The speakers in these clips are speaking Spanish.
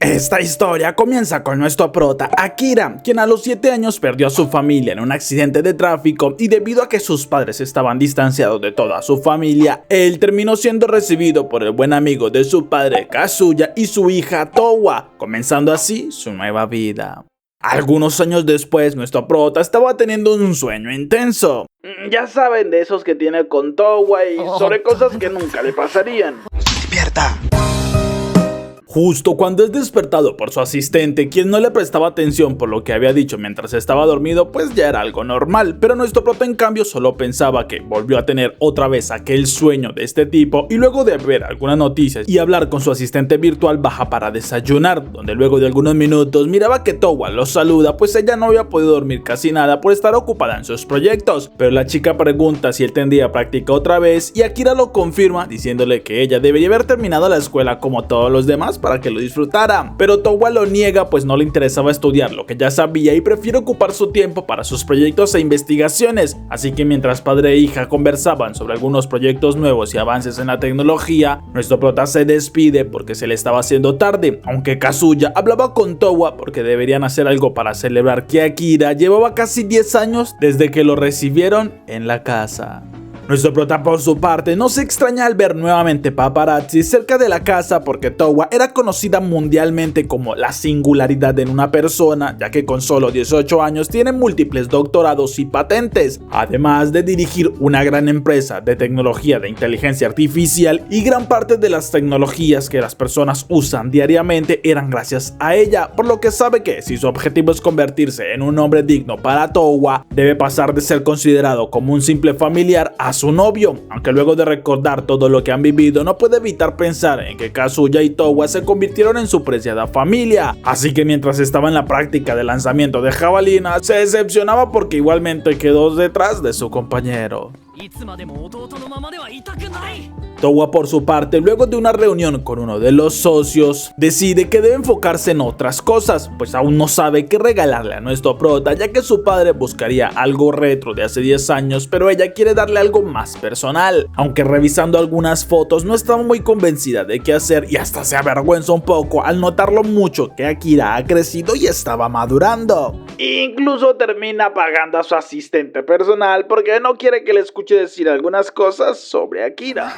Esta historia comienza con nuestro prota Akira, quien a los 7 años perdió a su familia en un accidente de tráfico y debido a que sus padres estaban distanciados de toda su familia, él terminó siendo recibido por el buen amigo de su padre Kazuya y su hija Towa, comenzando así su nueva vida. Algunos años después, nuestro prota estaba teniendo un sueño intenso. Ya saben, de esos que tiene con Towa y sobre cosas que nunca le pasarían. ¡Despierta! Justo cuando es despertado por su asistente, quien no le prestaba atención por lo que había dicho mientras estaba dormido, pues ya era algo normal, pero nuestro prota en cambio solo pensaba que volvió a tener otra vez aquel sueño de este tipo y luego de ver algunas noticias y hablar con su asistente virtual baja para desayunar, donde luego de algunos minutos miraba que Towa lo saluda, pues ella no había podido dormir casi nada por estar ocupada en sus proyectos, pero la chica pregunta si él tendría práctica otra vez y Akira lo confirma diciéndole que ella debería haber terminado la escuela como todos los demás para que lo disfrutara, pero Towa lo niega pues no le interesaba estudiar lo que ya sabía y prefiere ocupar su tiempo para sus proyectos e investigaciones, así que mientras padre e hija conversaban sobre algunos proyectos nuevos y avances en la tecnología, nuestro prota se despide porque se le estaba haciendo tarde, aunque Kazuya hablaba con Towa porque deberían hacer algo para celebrar que Akira llevaba casi 10 años desde que lo recibieron en la casa. Nuestro prota por su parte no se extraña al ver nuevamente paparazzi cerca de la casa porque Towa era conocida mundialmente como la singularidad en una persona, ya que con solo 18 años tiene múltiples doctorados y patentes, además de dirigir una gran empresa de tecnología de inteligencia artificial y gran parte de las tecnologías que las personas usan diariamente eran gracias a ella, por lo que sabe que si su objetivo es convertirse en un hombre digno para Towa, debe pasar de ser considerado como un simple familiar a su novio, aunque luego de recordar todo lo que han vivido no puede evitar pensar en que Kazuya y Towa se convirtieron en su preciada familia, así que mientras estaba en la práctica de lanzamiento de jabalina se decepcionaba porque igualmente quedó detrás de su compañero. Towa por su parte, luego de una reunión con uno de los socios, decide que debe enfocarse en otras cosas, pues aún no sabe qué regalarle a nuestro prota, ya que su padre buscaría algo retro de hace 10 años, pero ella quiere darle algo más personal, aunque revisando algunas fotos no estaba muy convencida de qué hacer y hasta se avergüenza un poco al notar lo mucho que Akira ha crecido y estaba madurando. Incluso termina pagando a su asistente personal porque no quiere que le escuche decir algunas cosas sobre Akira.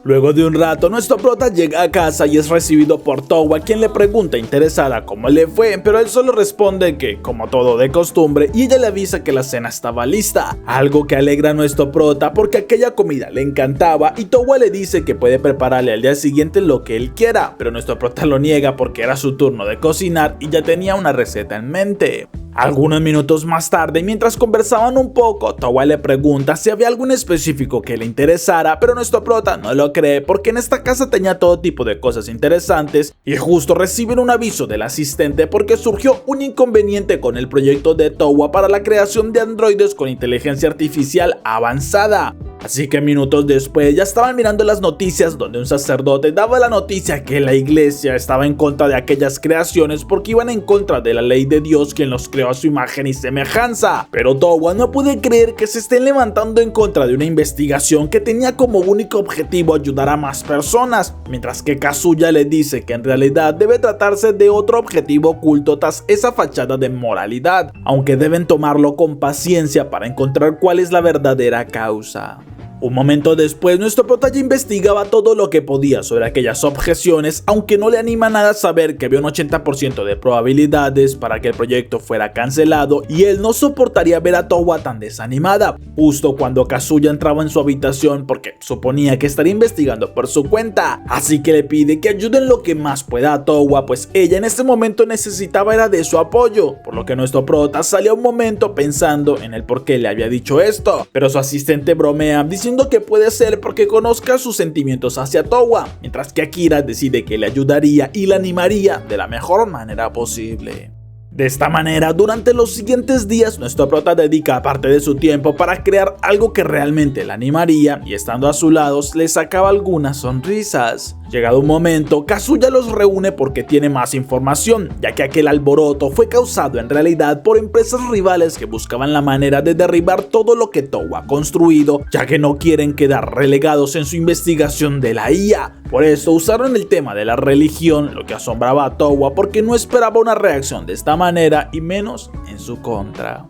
Luego de un rato, nuestro prota llega a casa y es recibido por Towa, quien le pregunta interesada cómo le fue, pero él solo responde que, como todo de costumbre, y ella le avisa que la cena estaba lista, algo que alegra a nuestro prota porque aquella comida le encantaba y Towa le dice que puede prepararle al día siguiente lo que él quiera, pero nuestro prota lo niega porque era su turno de cocinar y ya tenía una receta en mente. Algunos minutos más tarde, mientras conversaban un poco, Towa le pregunta si había algo en específico que le interesara, pero nuestro prota no lo cree porque en esta casa tenía todo tipo de cosas interesantes y justo reciben un aviso del asistente porque surgió un inconveniente con el proyecto de Towa para la creación de androides con inteligencia artificial avanzada. Así que minutos después ya estaban mirando las noticias donde un sacerdote daba la noticia que la iglesia estaba en contra de aquellas creaciones porque iban en contra de la ley de Dios quien los creó a su imagen y semejanza. Pero Towa no puede creer que se estén levantando en contra de una investigación que tenía como único objetivo ayudar a más personas, mientras que Kazuya le dice que en realidad debe tratarse de otro objetivo oculto tras esa fachada de moralidad, aunque deben tomarlo con paciencia para encontrar cuál es la verdadera causa. Un momento después, nuestro prota ya investigaba todo lo que podía sobre aquellas objeciones, aunque no le anima nada saber que había un 80% de probabilidades para que el proyecto fuera cancelado y él no soportaría ver a Towa tan desanimada, justo cuando Kazuya entraba en su habitación porque suponía que estaría investigando por su cuenta, así que le pide que ayude en lo que más pueda a Towa, pues ella en ese momento necesitaba era de su apoyo, por lo que nuestro prota salió un momento pensando en el por qué le había dicho esto, pero su asistente bromea diciendo que puede ser porque conozca sus sentimientos hacia Towa, mientras que Akira decide que le ayudaría y la animaría de la mejor manera posible. De esta manera, durante los siguientes días, nuestro prota dedica parte de su tiempo para crear algo que realmente le animaría y estando a su lado le sacaba algunas sonrisas. Llegado un momento, Kazuya los reúne porque tiene más información, ya que aquel alboroto fue causado en realidad por empresas rivales que buscaban la manera de derribar todo lo que Towa ha construido, ya que no quieren quedar relegados en su investigación de la IA. Por eso usaron el tema de la religión, lo que asombraba a Towa porque no esperaba una reacción de esta manera y menos en su contra.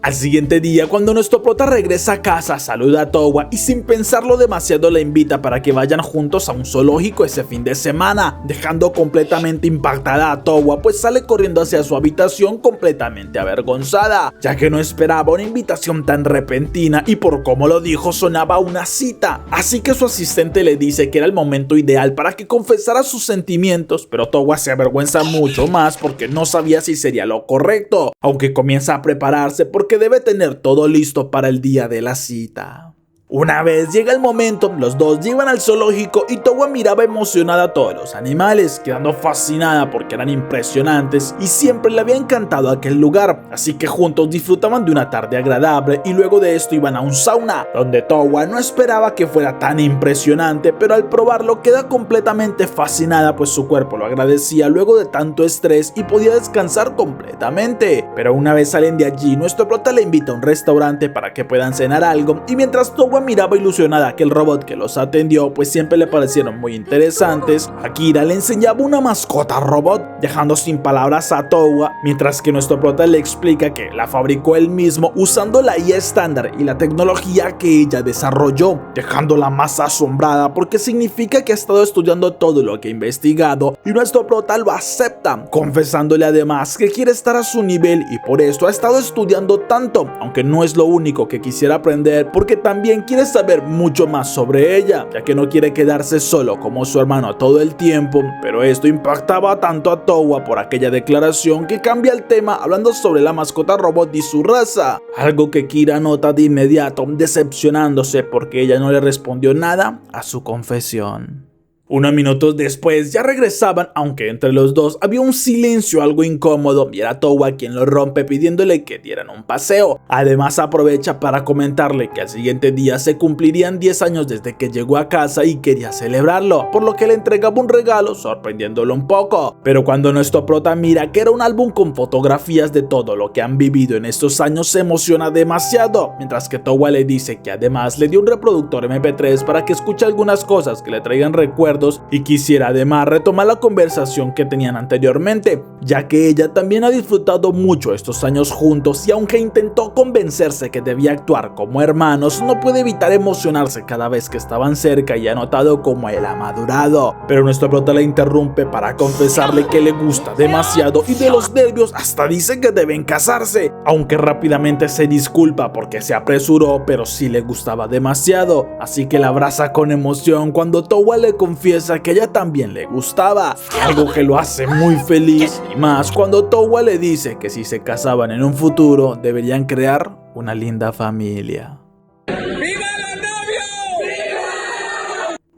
Al siguiente día, cuando nuestro prota regresa a casa, saluda a Towa y sin pensarlo demasiado la invita para que vayan juntos a un zoológico ese fin de semana, dejando completamente impactada a Towa, pues sale corriendo hacia su habitación completamente avergonzada, ya que no esperaba una invitación tan repentina y por cómo lo dijo sonaba una cita. Así que su asistente le dice que era el momento ideal para que confesara sus sentimientos, pero Towa se avergüenza mucho más porque no sabía si sería lo correcto, aunque comienza a prepararse porque debe tener todo listo para el día de la cita. Una vez llega el momento, los dos llegan al zoológico y Towa miraba emocionada a todos los animales, quedando fascinada porque eran impresionantes y siempre le había encantado aquel lugar, así que juntos disfrutaban de una tarde agradable y luego de esto iban a un sauna, donde Towa no esperaba que fuera tan impresionante, pero al probarlo queda completamente fascinada pues su cuerpo lo agradecía luego de tanto estrés y podía descansar completamente. Pero una vez salen de allí, nuestro prota le invita a un restaurante para que puedan cenar algo y mientras Towa miraba ilusionada a aquel robot que los atendió, pues siempre le parecieron muy interesantes, Akira le enseñaba una mascota robot, dejando sin palabras a Towa, mientras que nuestro prota le explica que la fabricó él mismo usando la IA estándar y la tecnología que ella desarrolló, dejándola más asombrada porque significa que ha estado estudiando todo lo que ha investigado y nuestro prota lo acepta, confesándole además que quiere estar a su nivel y por esto ha estado estudiando tanto, aunque no es lo único que quisiera aprender porque también quiere saber mucho más sobre ella, ya que no quiere quedarse solo como su hermano todo el tiempo, pero esto impactaba tanto a Towa por aquella declaración que cambia el tema hablando sobre la mascota robot y su raza, algo que Kira nota de inmediato, decepcionándose porque ella no le respondió nada a su confesión. Unos minutos después ya regresaban, aunque entre los dos había un silencio algo incómodo y era Towa quien lo rompe pidiéndole que dieran un paseo. Además aprovecha para comentarle que al siguiente día se cumplirían 10 años desde que llegó a casa y quería celebrarlo, por lo que le entregaba un regalo sorprendiéndolo un poco. Pero cuando nuestro prota mira que era un álbum con fotografías de todo lo que han vivido en estos años se emociona demasiado, mientras que Towa le dice que además le dio un reproductor MP3 para que escuche algunas cosas que le traigan recuerdos y quisiera además retomar la conversación que tenían anteriormente, ya que ella también ha disfrutado mucho estos años juntos y aunque intentó convencerse que debía actuar como hermanos, no puede evitar emocionarse cada vez que estaban cerca y ha notado cómo él ha madurado. Pero nuestro prota la interrumpe para confesarle que le gusta demasiado y de los nervios hasta dice que deben casarse, aunque rápidamente se disculpa porque se apresuró, pero sí le gustaba demasiado, así que la abraza con emoción cuando Towa le confiesa que a ella también le gustaba, algo que lo hace muy feliz y más cuando Towa le dice que si se casaban en un futuro deberían crear una linda familia.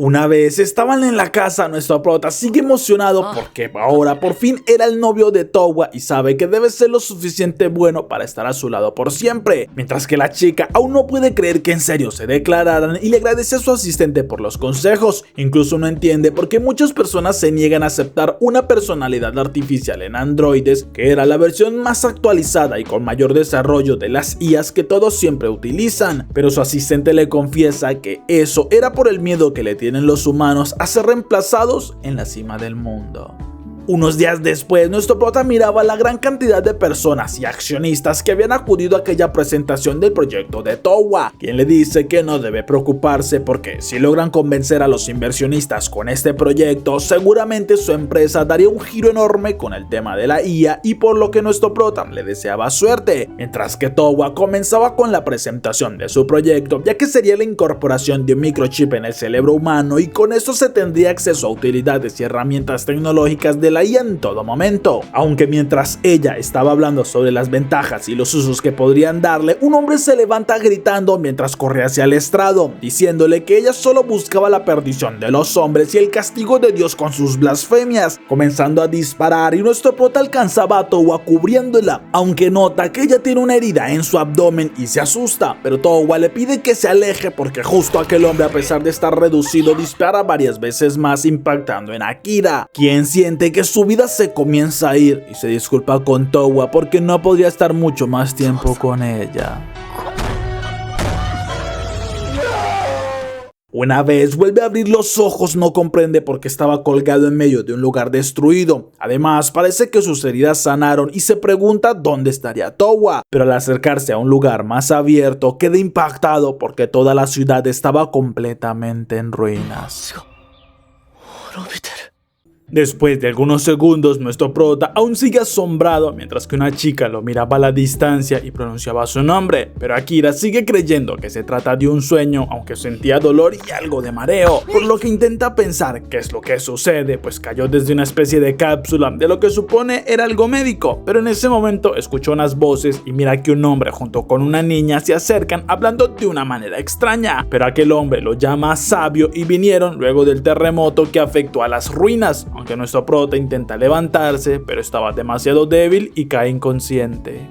Una vez estaban en la casa, nuestro prota sigue emocionado porque ahora por fin era el novio de Towa y sabe que debe ser lo suficiente bueno para estar a su lado por siempre, mientras que la chica aún no puede creer que en serio se declararan y le agradece a su asistente por los consejos. Incluso no entiende por qué muchas personas se niegan a aceptar una personalidad artificial en androides, que era la versión más actualizada y con mayor desarrollo de las IAs que todos siempre utilizan, pero su asistente le confiesa que eso era por el miedo que le tienen los humanos a ser reemplazados en la cima del mundo. Unos días después, nuestro prota miraba la gran cantidad de personas y accionistas que habían acudido a aquella presentación del proyecto de Towa, quien le dice que no debe preocuparse porque si logran convencer a los inversionistas con este proyecto, seguramente su empresa daría un giro enorme con el tema de la IA y por lo que nuestro prota le deseaba suerte, mientras que Towa comenzaba con la presentación de su proyecto, ya que sería la incorporación de un microchip en el cerebro humano y con esto se tendría acceso a utilidades y herramientas tecnológicas de la tenerla ahí en todo momento. Aunque mientras ella estaba hablando sobre las ventajas y los usos que podrían darle, un hombre se levanta gritando mientras corre hacia el estrado, diciéndole que ella solo buscaba la perdición de los hombres y el castigo de Dios con sus blasfemias, comenzando a disparar, y nuestro prota alcanzaba a Towa cubriéndola, aunque nota que ella tiene una herida en su abdomen y se asusta, pero Towa le pide que se aleje porque justo aquel hombre, a pesar de estar reducido, dispara varias veces más, impactando en Akira, quien siente que su vida se comienza a ir y se disculpa con Towa porque no podría estar mucho más tiempo con ella. Una vez vuelve a abrir los ojos, no comprende por qué estaba colgado en medio de un lugar destruido. Además, parece que sus heridas sanaron y se pregunta dónde estaría Towa, pero al acercarse a un lugar más abierto queda impactado porque toda la ciudad estaba completamente en ruinas. Después de algunos segundos, nuestro prota aún sigue asombrado mientras que una chica lo miraba a la distancia y pronunciaba su nombre, pero Akira sigue creyendo que se trata de un sueño, aunque sentía dolor y algo de mareo, por lo que intenta pensar qué es lo que sucede, pues cayó desde una especie de cápsula de lo que supone era algo médico, pero en ese momento escuchó unas voces y mira que un hombre junto con una niña se acercan hablando de una manera extraña, pero aquel hombre lo llama sabio y vinieron luego del terremoto que afectó a las ruinas. Aunque nuestro prota intenta levantarse, pero estaba demasiado débil y cae inconsciente.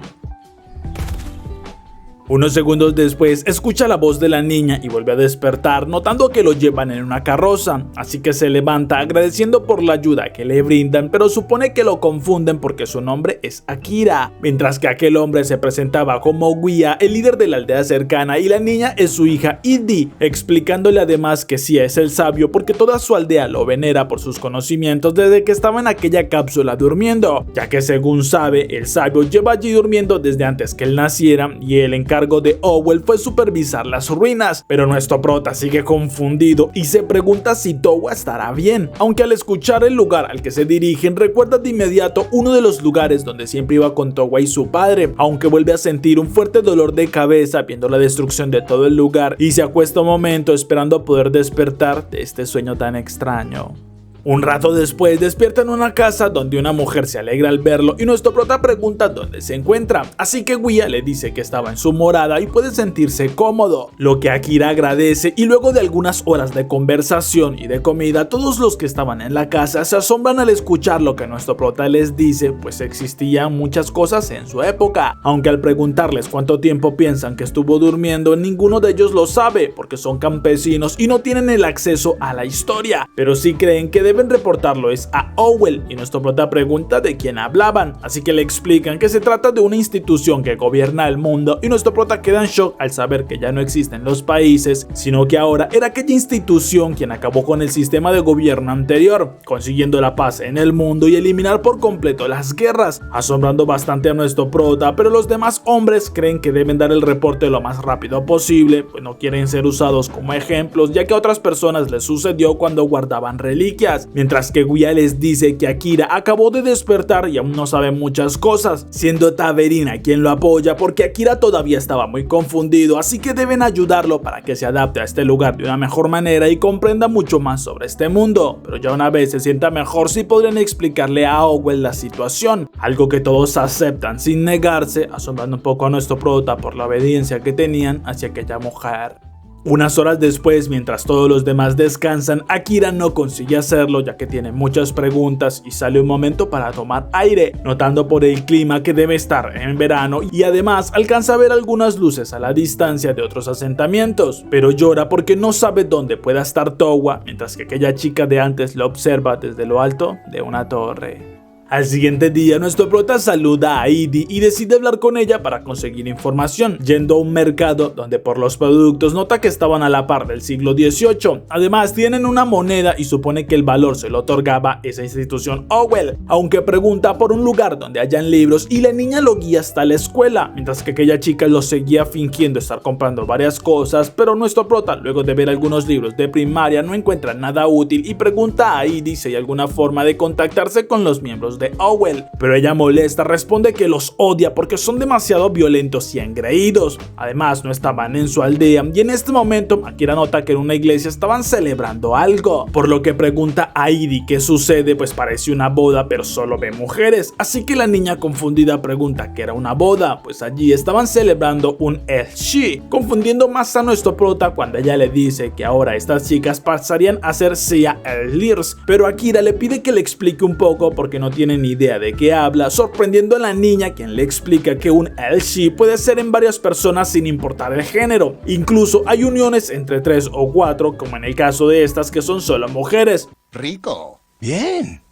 Unos segundos después escucha la voz de la niña y vuelve a despertar, notando que lo llevan en una carroza, así que se levanta agradeciendo por la ayuda que le brindan, pero supone que lo confunden porque su nombre es Akira, mientras que aquel hombre se presentaba como Guía, el líder de la aldea cercana, y la niña es su hija Idi, explicándole además que sí es el sabio porque toda su aldea lo venera por sus conocimientos desde que estaba en aquella cápsula durmiendo, ya que según sabe, el sabio lleva allí durmiendo desde antes que él naciera y el encargo de Owell fue supervisar las ruinas, pero nuestro prota sigue confundido y se pregunta si Towa estará bien, aunque al escuchar el lugar al que se dirigen recuerda de inmediato uno de los lugares donde siempre iba con Towa y su padre, aunque vuelve a sentir un fuerte dolor de cabeza viendo la destrucción de todo el lugar y se acuesta un momento esperando poder despertar de este sueño tan extraño. Un rato después despierta en una casa donde una mujer se alegra al verlo y nuestro prota pregunta dónde se encuentra, así que Guía le dice que estaba en su morada y puede sentirse cómodo, lo que Akira agradece, y luego de algunas horas de conversación y de comida, todos los que estaban en la casa se asombran al escuchar lo que nuestro prota les dice, pues existían muchas cosas en su época, aunque al preguntarles cuánto tiempo piensan que estuvo durmiendo, ninguno de ellos lo sabe porque son campesinos y no tienen el acceso a la historia, pero sí creen que deben reportarlo es a Owell, y nuestro prota pregunta de quién hablaban, así que le explican que se trata de una institución que gobierna el mundo y nuestro prota queda en shock al saber que ya no existen los países, sino que ahora era aquella institución quien acabó con el sistema de gobierno anterior, consiguiendo la paz en el mundo y eliminar por completo las guerras, asombrando bastante a nuestro prota, pero los demás hombres creen que deben dar el reporte lo más rápido posible, pues no quieren ser usados como ejemplos, ya que a otras personas les sucedió cuando guardaban reliquias, mientras que Guía les dice que Akira acabó de despertar y aún no sabe muchas cosas, siendo Taverina quien lo apoya porque Akira todavía estaba muy confundido, así que deben ayudarlo para que se adapte a este lugar de una mejor manera y comprenda mucho más sobre este mundo, pero ya una vez se sienta mejor sí podrían explicarle a Owell la situación, algo que todos aceptan sin negarse, asombrando un poco a nuestro prota por la obediencia que tenían hacia aquella mujer. Unas horas después, mientras todos los demás descansan, Akira no consigue hacerlo ya que tiene muchas preguntas y sale un momento para tomar aire, notando por el clima que debe estar en verano y además alcanza a ver algunas luces a la distancia de otros asentamientos, pero llora porque no sabe dónde pueda estar Towa, mientras que aquella chica de antes lo observa desde lo alto de una torre. Al siguiente día, nuestro prota saluda a Idi y decide hablar con ella para conseguir información, yendo a un mercado donde por los productos nota que estaban a la par del siglo XVIII. Además, tienen una moneda y supone que el valor se lo otorgaba esa institución Owell, aunque pregunta por un lugar donde hayan libros y la niña lo guía hasta la escuela, mientras que aquella chica lo seguía fingiendo estar comprando varias cosas, pero nuestro prota, luego de ver algunos libros de primaria, no encuentra nada útil y pregunta a Idi si hay alguna forma de contactarse con los miembros los de Owl, pero ella molesta responde que los odia porque son demasiado violentos y engreídos. Además no estaban en su aldea y en este momento Akira nota que en una iglesia estaban celebrando algo, por lo que pregunta a Edie qué sucede, pues parece una boda pero solo ve mujeres, así que la niña confundida pregunta qué era una boda, pues allí estaban celebrando un El-Shi, confundiendo más a nuestro prota cuando ella le dice que ahora estas chicas pasarían a ser Sia El-Lirs, pero Akira le pide que le explique un poco porque no tiene ni idea de qué habla, sorprendiendo a la niña, quien le explica que un El-Shi puede ser en varias personas sin importar el género, incluso hay uniones entre 3 o 4 como en el caso de estas que son solo mujeres. Rico. Bien.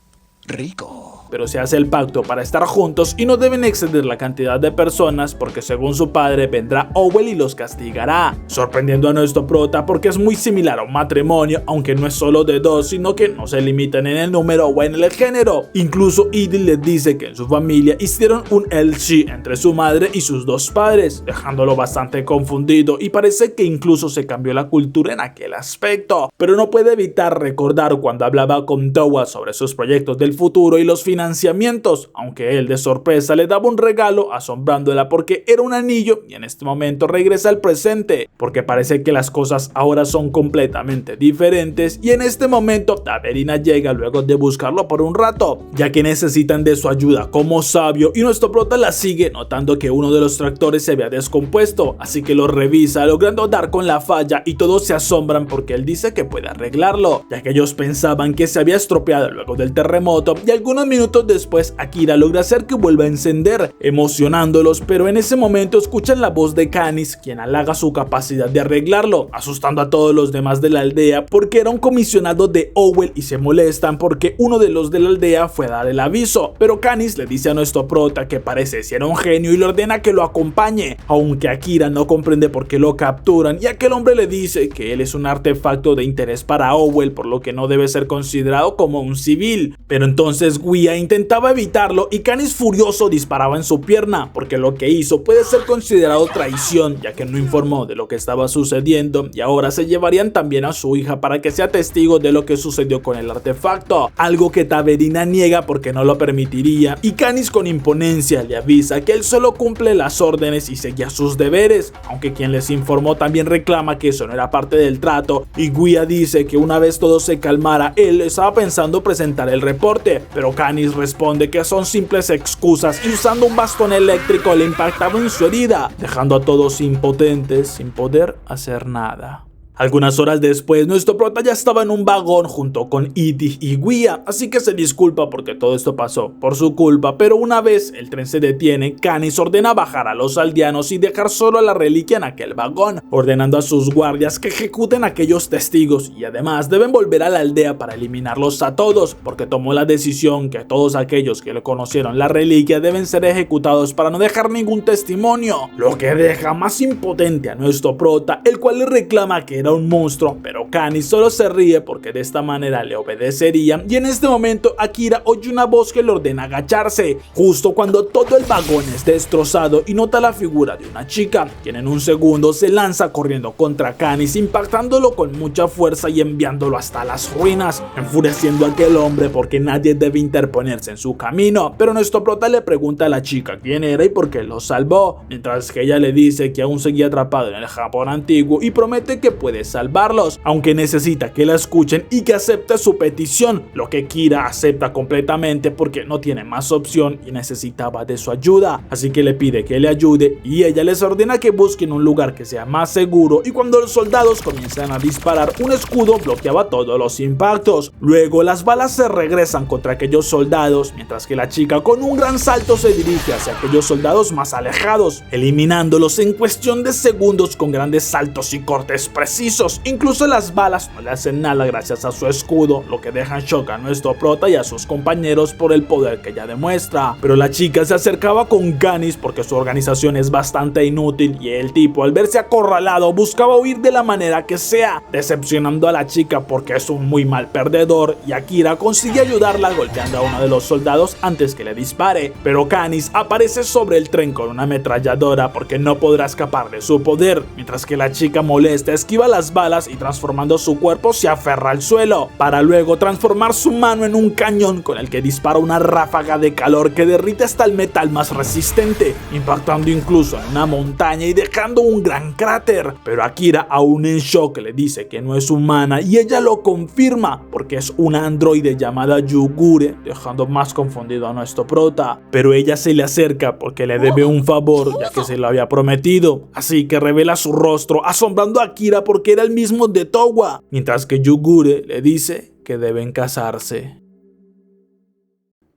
Rico. Pero se hace el pacto para estar juntos y no deben exceder la cantidad de personas porque según su padre vendrá Owl y los castigará, sorprendiendo a nuestro prota porque es muy similar a un matrimonio, aunque no es solo de 2, sino que no se limitan en el número o en el género. Incluso Edie les dice que en su familia hicieron un El-Shi entre su madre y sus 2 padres, dejándolo bastante confundido y parece que incluso se cambió la cultura en aquel aspecto, pero no puede evitar recordar cuando hablaba con Towa sobre sus proyectos del futuro y los financiamientos, aunque él de sorpresa le daba un regalo asombrándola porque era un anillo, y en este momento regresa al presente porque parece que las cosas ahora son completamente diferentes, y en este momento Taverina llega luego de buscarlo por un rato ya que necesitan de su ayuda como sabio, y nuestro prota la sigue notando que uno de los tractores se había descompuesto, así que lo revisa logrando dar con la falla y todos se asombran porque él dice que puede arreglarlo, ya que ellos pensaban que se había estropeado luego del terremoto, y algunos minutos después Akira logra hacer que vuelva a encender, emocionándolos, pero en ese momento escuchan la voz de Canis, quien halaga su capacidad de arreglarlo, asustando a todos los demás de la aldea porque era un comisionado de Owl y se molestan porque uno de los de la aldea fue a dar el aviso, pero Canis le dice a nuestro prota que parece si era un genio y le ordena que lo acompañe, aunque Akira no comprende por qué lo capturan y aquel hombre le dice que él es un artefacto de interés para Owl, por lo que no debe ser considerado como un civil, pero entonces Guia intentaba evitarlo y Canis furioso disparaba en su pierna porque lo que hizo puede ser considerado traición ya que no informó de lo que estaba sucediendo, y ahora se llevarían también a su hija para que sea testigo de lo que sucedió con el artefacto, algo que Taverina niega porque no lo permitiría, y Canis con imponencia le avisa que él solo cumple las órdenes y seguía sus deberes, aunque quien les informó también reclama que eso no era parte del trato, y Guia dice que una vez todo se calmara él estaba pensando presentar el reporte, pero Canis responde que son simples excusas y usando un bastón eléctrico le impactaba en su herida, dejando a todos impotentes sin poder hacer nada. Algunas horas después, nuestro prota ya estaba en un vagón junto con Edie y Guia, así que se disculpa porque todo esto pasó por su culpa, pero una vez el tren se detiene, Canis ordena bajar a los aldeanos y dejar solo a la reliquia en aquel vagón, ordenando a sus guardias que ejecuten a aquellos testigos y además deben volver a la aldea para eliminarlos a todos, porque tomó la decisión que todos aquellos que le conocieron la reliquia deben ser ejecutados para no dejar ningún testimonio, lo que deja más impotente a nuestro prota, el cual le reclama que era un monstruo, pero Canis solo se ríe porque de esta manera le obedecería, y en este momento Akira oye una voz que le ordena agacharse, justo cuando todo el vagón es destrozado y nota la figura de una chica, quien en un segundo se lanza corriendo contra Canis, impactándolo con mucha fuerza y enviándolo hasta las ruinas, enfureciendo a aquel hombre porque nadie debe interponerse en su camino, pero nuestro prota le pregunta a la chica quién era y por qué lo salvó, mientras que ella le dice que aún seguía atrapado en el Japón antiguo y promete que puede salvarlos, aunque necesita que la escuchen y que acepte su petición, lo que Kira acepta completamente porque no tiene más opción y necesitaba de su ayuda, así que le pide que le ayude y ella les ordena que busquen un lugar que sea más seguro, y cuando los soldados comienzan a disparar, un escudo bloqueaba todos los impactos, luego las balas se regresan contra aquellos soldados, mientras que la chica con un gran salto se dirige hacia aquellos soldados más alejados, eliminándolos en cuestión de segundos con grandes saltos y cortes precisos. Incluso las balas no le hacen nada gracias a su escudo, lo que deja en shock a nuestro prota y a sus compañeros por el poder que ella demuestra. Pero la chica se acercaba con Canis porque su organización es bastante inútil, y el tipo, al verse acorralado, buscaba huir de la manera que sea, decepcionando a la chica porque es un muy mal perdedor, y Akira consigue ayudarla golpeando a uno de los soldados antes que le dispare, pero Canis aparece sobre el tren con una ametralladora porque no podrá escapar de su poder, mientras que la chica molesta esquiva la las balas y transformando su cuerpo se aferra al suelo, para luego transformar su mano en un cañón con el que dispara una ráfaga de calor que derrite hasta el metal más resistente, impactando incluso en una montaña y dejando un gran cráter. Pero Akira, aún en shock, le dice que no es humana y ella lo confirma porque es una androide llamada Yugure, dejando más confundido a nuestro prota. Pero ella se le acerca porque le debe un favor, ya que se lo había prometido, así que revela su rostro, asombrando a Akira porque era el mismo de Towa, mientras que Yugure le dice que deben casarse.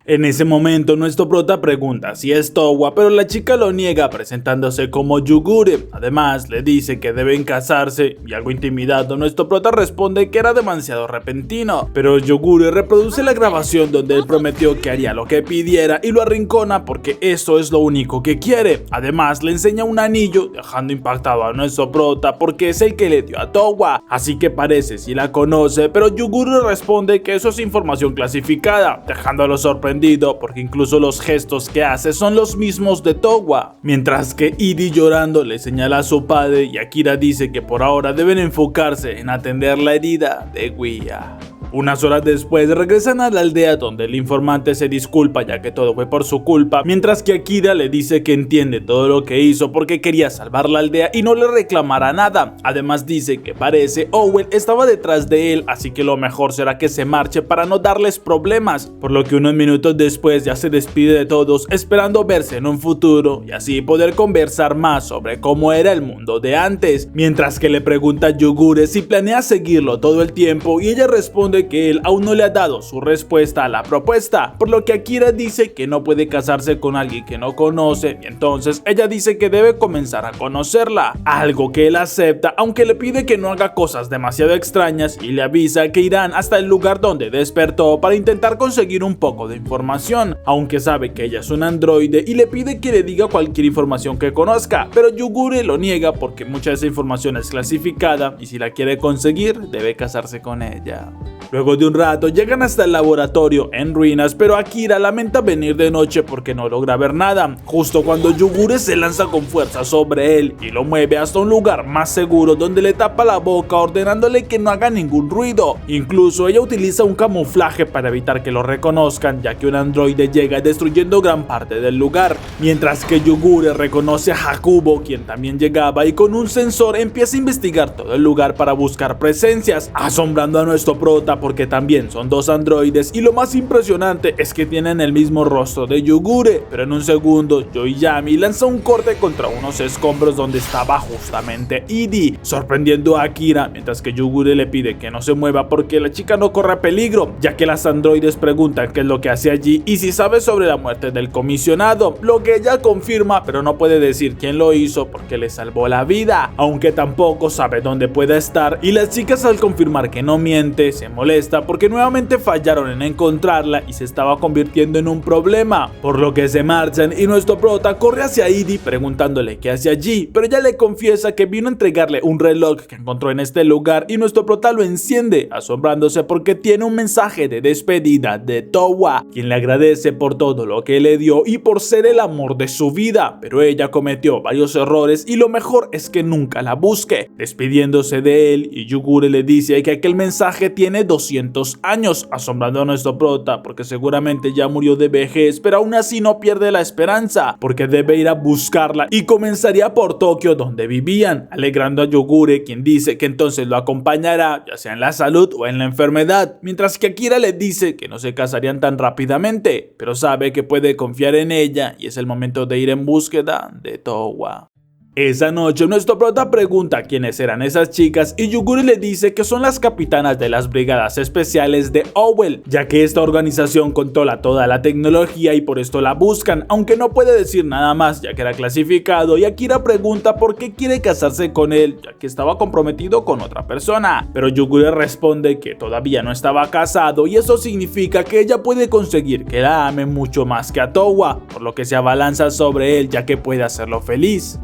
En ese momento nuestro prota pregunta si es Towa, pero la chica lo niega presentándose como Yugure. Además le dice que deben casarse y algo intimidado nuestro prota responde que era demasiado repentino, pero Yugure reproduce la grabación donde él prometió que haría lo que pidiera y lo arrincona porque eso es lo único que quiere. Además le enseña un anillo dejando impactado a nuestro prota porque es el que le dio a Towa, así que parece si la conoce, pero Yugure responde que eso es información clasificada, dejándolo sorprendido porque incluso los gestos que hace son los mismos de Towa, mientras que Edie llorando le señala a su padre y Akira dice que por ahora deben enfocarse en atender la herida de Guia. Unas horas después regresan a la aldea donde el informante se disculpa ya que todo fue por su culpa, mientras que Akira le dice que entiende todo lo que hizo porque quería salvar la aldea y no le reclamará nada. Además dice que parece Owen estaba detrás de él, así que lo mejor será que se marche para no darles problemas, por lo que unos minutos después ya se despide de todos esperando verse en un futuro y así poder conversar más sobre cómo era el mundo de antes, mientras que le pregunta a Yugure si planea seguirlo todo el tiempo y ella responde que él aún no le ha dado su respuesta a la propuesta, por lo que Akira dice que no puede casarse con alguien que no conoce y entonces ella dice que debe comenzar a conocerla, algo que él acepta aunque le pide que no haga cosas demasiado extrañas y le avisa que irán hasta el lugar donde despertó para intentar conseguir un poco de información, aunque sabe que ella es un androide y le pide que le diga cualquier información que conozca, pero Yugure lo niega porque mucha de esa información es clasificada y si la quiere conseguir debe casarse con ella. Luego de un rato llegan hasta el laboratorio en ruinas, pero Akira lamenta venir de noche porque no logra ver nada, justo cuando Yugure se lanza con fuerza sobre él y lo mueve hasta un lugar más seguro donde le tapa la boca ordenándole que no haga ningún ruido. Incluso ella utiliza un camuflaje para evitar que lo reconozcan, ya que un androide llega destruyendo gran parte del lugar, mientras que Yugure reconoce a Hakubo, quien también llegaba, y con un sensor empieza a investigar todo el lugar para buscar presencias, asombrando a nuestro prota porque también son dos androides y lo más impresionante es que tienen el mismo rostro de Yugure. Pero en un segundo Yoiyami lanza un corte contra unos escombros donde estaba justamente Edie, sorprendiendo a Akira, mientras que Yugure le pide que no se mueva porque la chica no corre peligro, ya que las androides preguntan qué es lo que hace allí y si sabe sobre la muerte del comisionado, lo que ella confirma pero no puede decir quién lo hizo porque le salvó la vida, aunque tampoco sabe dónde pueda estar, y las chicas al confirmar que no miente se molesta porque nuevamente fallaron en encontrarla y se estaba convirtiendo en un problema, por lo que se marchan y nuestro prota corre hacia Edie preguntándole qué hace allí, pero ella le confiesa que vino a entregarle un reloj que encontró en este lugar y nuestro prota lo enciende, asombrándose porque tiene un mensaje de despedida de Towa, quien le agradece por todo lo que le dio y por ser el amor de su vida, pero ella cometió varios errores y lo mejor es que nunca la busque, despidiéndose de él. Y Yugure le dice que aquel mensaje tiene 200 años, asombrando a nuestro prota porque seguramente ya murió de vejez, pero aún así no pierde la esperanza porque debe ir a buscarla y comenzaría por Tokio donde vivían, alegrando a Yugure, quien dice que entonces lo acompañará ya sea en la salud o en la enfermedad, mientras que Akira le dice que no se casarían tan rápidamente, pero sabe que puede confiar en ella y es el momento de ir en búsqueda de Towa. Esa noche nuestro prota pregunta quiénes eran esas chicas y Yugure le dice que son las capitanas de las brigadas especiales de Owl, ya que esta organización controla toda la tecnología y por esto la buscan, aunque no puede decir nada más ya que era clasificado, y Akira pregunta por qué quiere casarse con él ya que estaba comprometido con otra persona, pero Yugure responde que todavía no estaba casado y eso significa que ella puede conseguir que la ame mucho más que a Towa, por lo que se abalanza sobre él ya que puede hacerlo feliz,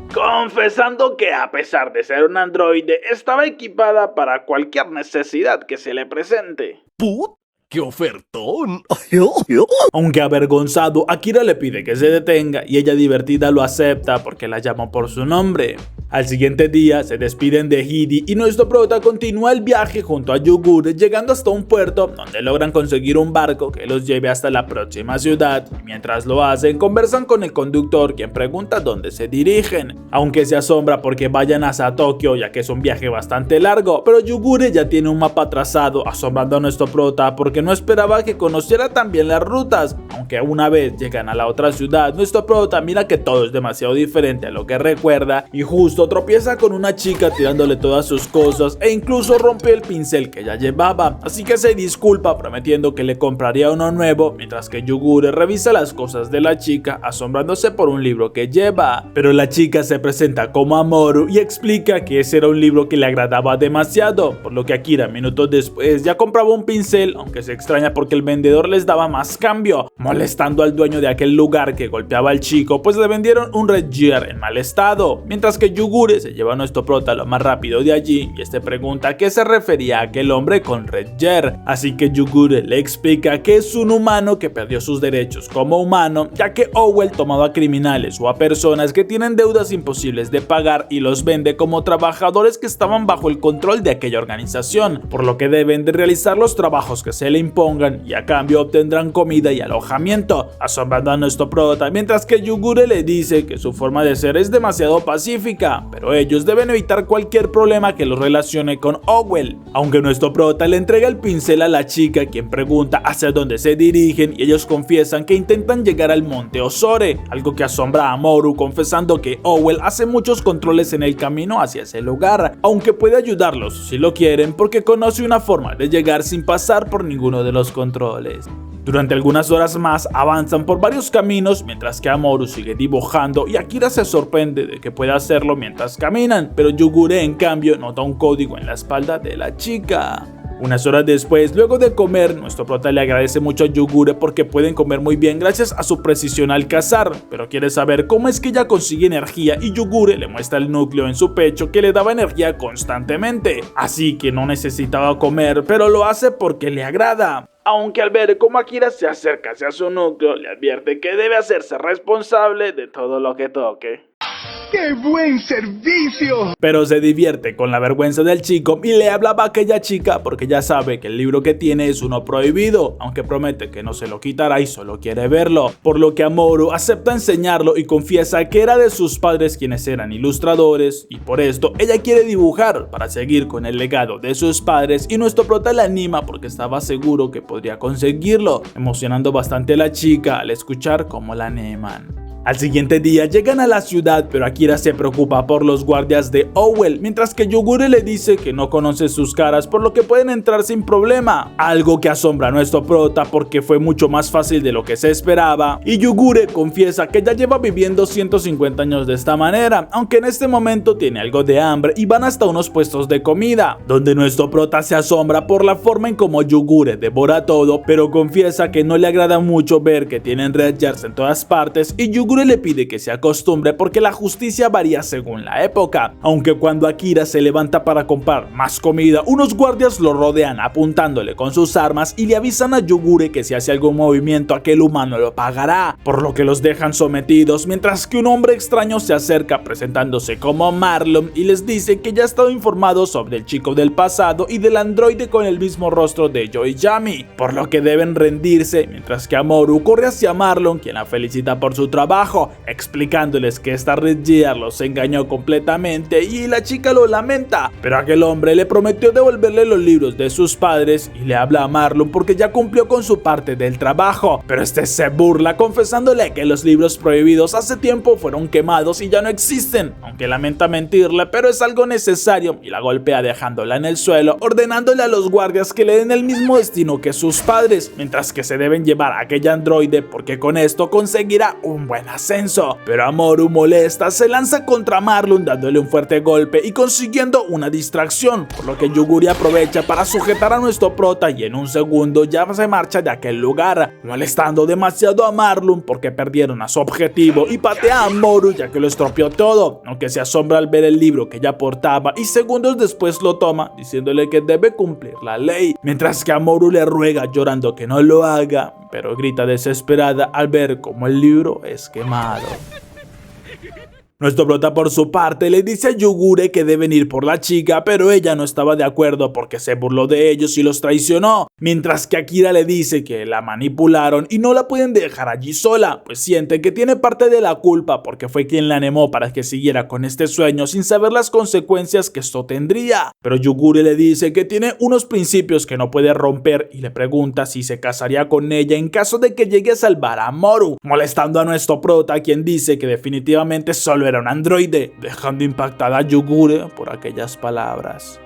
confesando que a pesar de ser un androide estaba equipada para cualquier necesidad que se le presente. ¡Put! ¡Qué ofertón! Aunque avergonzado, Akira le pide que se detenga y ella divertida lo acepta porque la llamó por su nombre. Al siguiente día se despiden de Hidi y nuestro prota continúa el viaje junto a Yugure, llegando hasta un puerto donde logran conseguir un barco que los lleve hasta la próxima ciudad. Mientras lo hacen, conversan con el conductor, quien pregunta dónde se dirigen, aunque se asombra porque vayan hasta Tokio, ya que es un viaje bastante largo, pero Yugure ya tiene un mapa trazado, asombrando a nuestro prota porque no esperaba que conociera tan bien las rutas. Aunque una vez llegan a la otra ciudad, nuestro prota mira que todo es demasiado diferente a lo que recuerda y justo tropieza con una chica tirándole todas sus cosas e incluso rompe el pincel que ya llevaba, así que se disculpa prometiendo que le compraría uno nuevo, mientras que Yugure revisa las cosas de la chica asombrándose por un libro que lleva. Pero la chica se presenta como Amoru y explica que ese era un libro que le agradaba demasiado, por lo que Akira minutos después ya compraba un pincel, aunque se extraña porque el vendedor les daba más cambio, molestando al dueño de aquel lugar que golpeaba al chico, pues le vendieron un Red Gear en mal estado, mientras que Yugure se lleva a nuestro prota lo más rápido de allí y este pregunta a qué se refería aquel hombre con Red Gear, así que Yugure le explica que es un humano que perdió sus derechos como humano, ya que Owell tomaba a criminales o a personas que tienen deudas imposibles de pagar y los vende como trabajadores que estaban bajo el control de aquella organización, por lo que deben de realizar los trabajos que se le impongan y a cambio obtendrán comida y alojamiento, asombrando a nuestro prota, mientras que Yugure le dice que su forma de ser es demasiado pacífica, pero ellos deben evitar cualquier problema que los relacione con Owell. Aunque nuestro prota le entrega el pincel a la chica, quien pregunta hacia dónde se dirigen, y ellos confiesan que intentan llegar al monte Osore, algo que asombra a Amoru, confesando que Owell hace muchos controles en el camino hacia ese lugar, aunque puede ayudarlos si lo quieren porque conoce una forma de llegar sin pasar por ninguno de los controles. Durante algunas horas más avanzan por varios caminos mientras que Amoru sigue dibujando y Akira se sorprende de que pueda hacerlo mientras caminan, pero Yugure en cambio nota un código en la espalda de la chica. Unas horas después, luego de comer, nuestro prota le agradece mucho a Yugure porque pueden comer muy bien gracias a su precisión al cazar, pero quiere saber cómo es que ella consigue energía y Yugure le muestra el núcleo en su pecho que le daba energía constantemente, así que no necesitaba comer, pero lo hace porque le agrada. Aunque al ver cómo Akira se acerca hacia su núcleo, le advierte que debe hacerse responsable de todo lo que toque. ¡Qué buen servicio! Pero se divierte con la vergüenza del chico y le hablaba a aquella chica porque ya sabe que el libro que tiene es uno prohibido, aunque promete que no se lo quitará y solo quiere verlo, por lo que Amoru acepta enseñarlo y confiesa que era de sus padres quienes eran ilustradores y por esto ella quiere dibujar para seguir con el legado de sus padres y nuestro prota la anima porque estaba seguro que podría conseguirlo, emocionando bastante a la chica al escuchar cómo la animan. Al siguiente día llegan a la ciudad, pero Akira se preocupa por los guardias de Owell, mientras que Yugure le dice que no conoce sus caras, por lo que pueden entrar sin problema, algo que asombra a nuestro prota porque fue mucho más fácil de lo que se esperaba, y Yugure confiesa que ya lleva viviendo 150 años de esta manera, aunque en este momento tiene algo de hambre y van hasta unos puestos de comida, donde nuestro prota se asombra por la forma en como Yugure devora todo, pero confiesa que no le agrada mucho ver que tienen Red Gears en todas partes y Yugure le pide que se acostumbre porque la justicia varía según la época, aunque cuando Akira se levanta para comprar más comida, unos guardias lo rodean apuntándole con sus armas y le avisan a Yugure que si hace algún movimiento aquel humano lo pagará, por lo que los dejan sometidos, mientras que un hombre extraño se acerca presentándose como Marlon y les dice que ya ha estado informado sobre el chico del pasado y del androide con el mismo rostro de Yoiyami, por lo que deben rendirse, mientras que Amoru corre hacia Marlon, quien la felicita por su trabajo, explicándoles que esta Red Gear los engañó completamente y la chica lo lamenta, pero aquel hombre le prometió devolverle los libros de sus padres y le habla a Marlon porque ya cumplió con su parte del trabajo, pero este se burla confesándole que los libros prohibidos hace tiempo fueron quemados y ya no existen, aunque lamenta mentirle, pero es algo necesario y la golpea dejándola en el suelo, ordenándole a los guardias que le den el mismo destino que sus padres, mientras que se deben llevar a aquella androide porque con esto conseguirá un buen ascenso. Pero Amoru, molesta, se lanza contra Marlon dándole un fuerte golpe y consiguiendo una distracción, por lo que Yugure aprovecha para sujetar a nuestro prota y en un segundo ya se marcha de aquel lugar, molestando demasiado a Marlon porque perdieron a su objetivo y patea a Amoru ya que lo estropeó todo, aunque se asombra al ver el libro que ya portaba y segundos después lo toma diciéndole que debe cumplir la ley, mientras que Amoru le ruega llorando que no lo haga, pero grita desesperada al ver cómo el libro es quemado. Nuestro prota por su parte le dice a Yugure que deben ir por la chica, pero ella no estaba de acuerdo porque se burló de ellos y los traicionó, mientras que Akira le dice que la manipularon y no la pueden dejar allí sola, pues siente que tiene parte de la culpa porque fue quien la animó para que siguiera con este sueño sin saber las consecuencias que esto tendría. Pero Yugure le dice que tiene unos principios que no puede romper y le pregunta si se casaría con ella en caso de que llegue a salvar a Moru, molestando a nuestro prota, quien dice que definitivamente solo era un androide, dejando impactada a Yugure por aquellas palabras.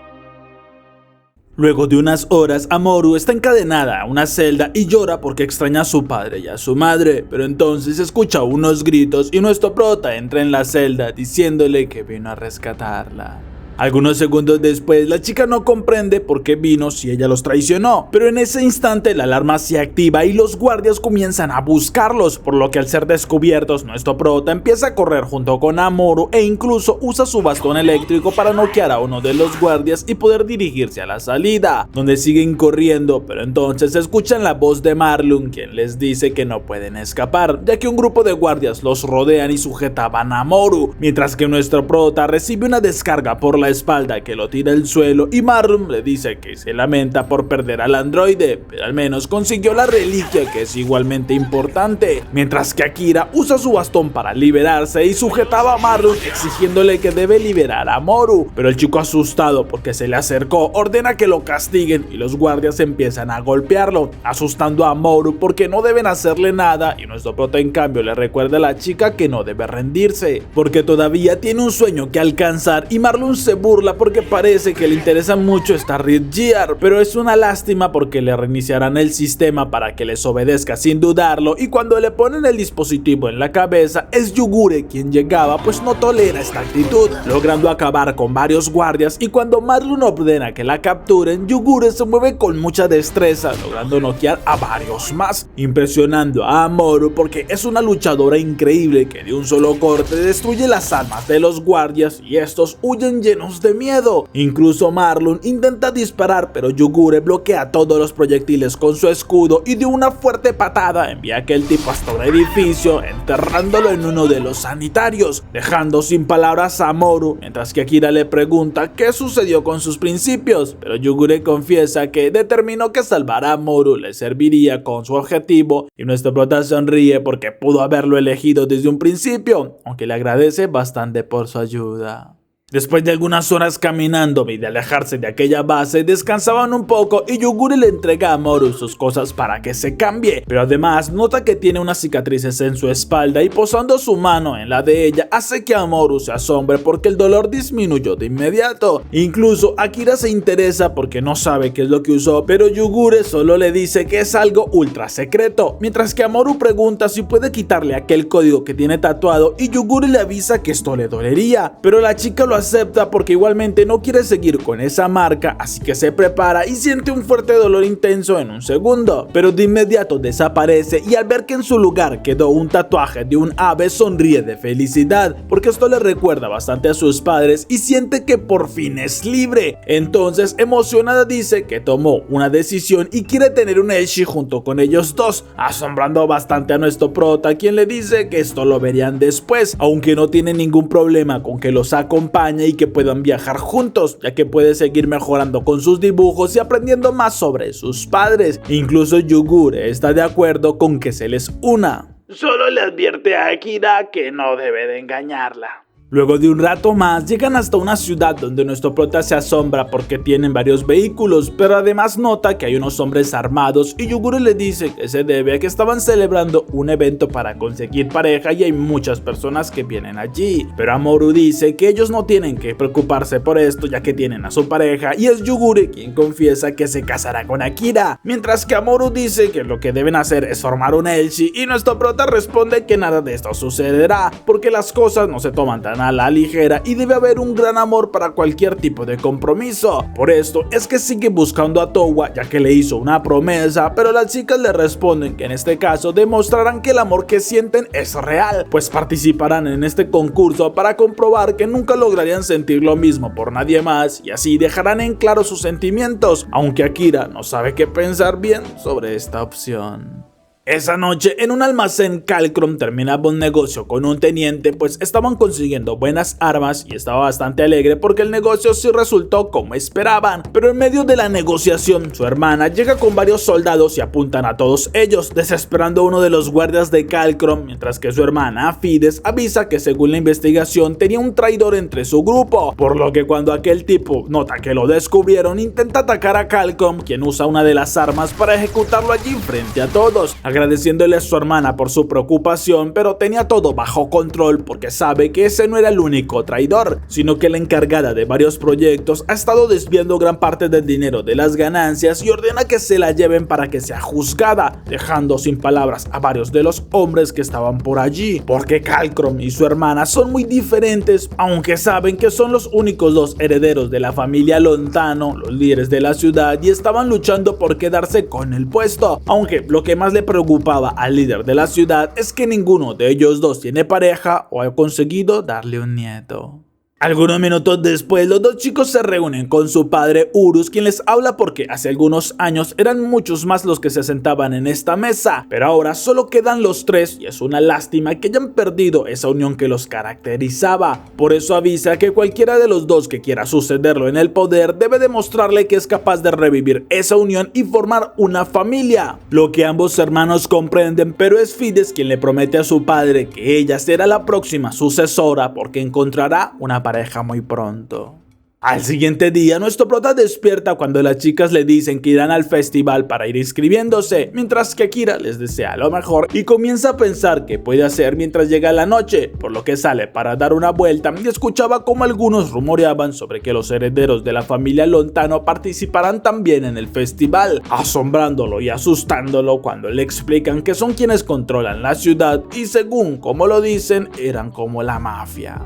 Luego de unas horas, Amoru está encadenada a una celda y llora porque extraña a su padre y a su madre, pero entonces escucha unos gritos y nuestro prota entra en la celda diciéndole que vino a rescatarla. Algunos segundos después, la chica no comprende por qué vino si ella los traicionó, pero en ese instante la alarma se activa y los guardias comienzan a buscarlos, por lo que al ser descubiertos, nuestro prota empieza a correr junto con Amoru e incluso usa su bastón eléctrico para noquear a uno de los guardias y poder dirigirse a la salida, donde siguen corriendo, pero entonces escuchan la voz de Marlon, quien les dice que no pueden escapar, ya que un grupo de guardias los rodean y sujetaban a Amoru, mientras que nuestro prota recibe una descarga por la espalda que lo tira al suelo y Marlon le dice que se lamenta por perder al androide, pero al menos consiguió la reliquia, que es igualmente importante, mientras que Akira usa su bastón para liberarse y sujetaba a Marlon exigiéndole que debe liberar a Moru, pero el chico, asustado porque se le acercó, ordena que lo castiguen y los guardias empiezan a golpearlo, asustando a Moru porque no deben hacerle nada, y nuestro prota en cambio le recuerda a la chica que no debe rendirse porque todavía tiene un sueño que alcanzar, y Marlon se burla porque parece que le interesa mucho esta Red Gear, pero es una lástima porque le reiniciarán el sistema para que les obedezca sin dudarlo, y cuando le ponen el dispositivo en la cabeza es Yugure quien llegaba, pues no tolera esta actitud, logrando acabar con varios guardias, y cuando Marlon ordena que la capturen, Yugure se mueve con mucha destreza, logrando noquear a varios más, impresionando a Amoru porque es una luchadora increíble que de un solo corte destruye las armas de los guardias y estos huyen llenos de miedo. Incluso Marlon intenta disparar, pero Yugure bloquea todos los proyectiles con su escudo y de una fuerte patada envía a aquel tipo hasta un edificio, enterrándolo en uno de los sanitarios, dejando sin palabras a Amoru, mientras que Akira le pregunta qué sucedió con sus principios, pero Yugure confiesa que determinó que salvar a Amoru le serviría con su objetivo, y nuestro prota sonríe porque pudo haberlo elegido desde un principio, aunque le agradece bastante por su ayuda. Después de algunas horas caminando y de alejarse de aquella base, descansaban un poco y Yugure le entrega a Amoru sus cosas para que se cambie, pero además nota que tiene unas cicatrices en su espalda y posando su mano en la de ella hace que Amoru se asombre porque el dolor disminuyó de inmediato. Incluso Akira se interesa porque no sabe qué es lo que usó, pero Yugure solo le dice que es algo ultra secreto, mientras que Amoru pregunta si puede quitarle aquel código que tiene tatuado y Yugure le avisa que esto le dolería, pero la chica lo acepta porque igualmente no quiere seguir con esa marca, así que se prepara y siente un fuerte dolor intenso en un segundo, pero de inmediato desaparece, y al ver que en su lugar quedó un tatuaje de un ave sonríe de felicidad porque esto le recuerda bastante a sus padres y siente que por fin es libre. Entonces emocionada dice que tomó una decisión y quiere tener un Elshi junto con ellos dos, asombrando bastante a nuestro prota, quien le dice que esto lo verían después, aunque no tiene ningún problema con que los acompañe y que puedan viajar juntos, ya que puede seguir mejorando con sus dibujos y aprendiendo más sobre sus padres. Incluso Yugure está de acuerdo con que se les una. Solo le advierte a Akira que no debe de engañarla. Luego de un rato más, llegan hasta una ciudad donde nuestro prota se asombra porque tienen varios vehículos, pero además nota que hay unos hombres armados y Yugure le dice que se debe a que estaban celebrando un evento para conseguir pareja y hay muchas personas que vienen allí, pero Amoru dice que ellos no tienen que preocuparse por esto ya que tienen a su pareja, y es Yugure quien confiesa que se casará con Akira, mientras que Amoru dice que lo que deben hacer es formar un Elshi, y nuestro prota responde que nada de esto sucederá porque las cosas no se toman tan a la ligera y debe haber un gran amor para cualquier tipo de compromiso. Por esto es que sigue buscando a Towa, ya que le hizo una promesa, pero las chicas le responden que en este caso demostrarán que el amor que sienten es real, pues participarán en este concurso para comprobar que nunca lograrían sentir lo mismo por nadie más, y así dejarán en claro sus sentimientos, aunque Akira no sabe qué pensar bien sobre esta opción. Esa noche, en un almacén, Calcrum terminaba un negocio con un teniente, pues estaban consiguiendo buenas armas y estaba bastante alegre porque el negocio sí resultó como esperaban. Pero en medio de la negociación, su hermana llega con varios soldados y apuntan a todos ellos, desesperando a uno de los guardias de Calcrum, mientras que su hermana, Fides, avisa que según la investigación tenía un traidor entre su grupo, por lo que cuando aquel tipo nota que lo descubrieron, intenta atacar a Calcrum, quien usa una de las armas para ejecutarlo allí frente a todos, agradeciéndole a su hermana por su preocupación, pero tenía todo bajo control porque sabe que ese no era el único traidor, sino que la encargada de varios proyectos ha estado desviando gran parte del dinero de las ganancias y ordena que se la lleven para que sea juzgada, dejando sin palabras a varios de los hombres que estaban por allí, porque Calcrum y su hermana son muy diferentes, aunque saben que son los únicos dos herederos de la familia Lontano, los líderes de la ciudad, y estaban luchando por quedarse con el puesto, aunque lo que más le preocupaba al líder de la ciudad es que ninguno de ellos dos tiene pareja o ha conseguido darle un nieto. Algunos minutos después, los dos chicos se reúnen con su padre Urus, quien les habla porque hace algunos años eran muchos más los que se sentaban en esta mesa, pero ahora solo quedan los tres y es una lástima que hayan perdido esa unión que los caracterizaba. Por eso avisa que cualquiera de los dos que quiera sucederlo en el poder debe demostrarle que es capaz de revivir esa unión y formar una familia, lo que ambos hermanos comprenden, pero es Fides quien le promete a su padre que ella será la próxima sucesora porque encontrará una pareja muy pronto. Al siguiente día, nuestro prota despierta cuando las chicas le dicen que irán al festival para ir inscribiéndose, mientras que Akira les desea lo mejor y comienza a pensar qué puede hacer mientras llega la noche, por lo que sale para dar una vuelta y escuchaba como algunos rumoreaban sobre que los herederos de la familia Lontano participarán también en el festival, asombrándolo y asustándolo cuando le explican que son quienes controlan la ciudad y según como lo dicen, eran como la mafia.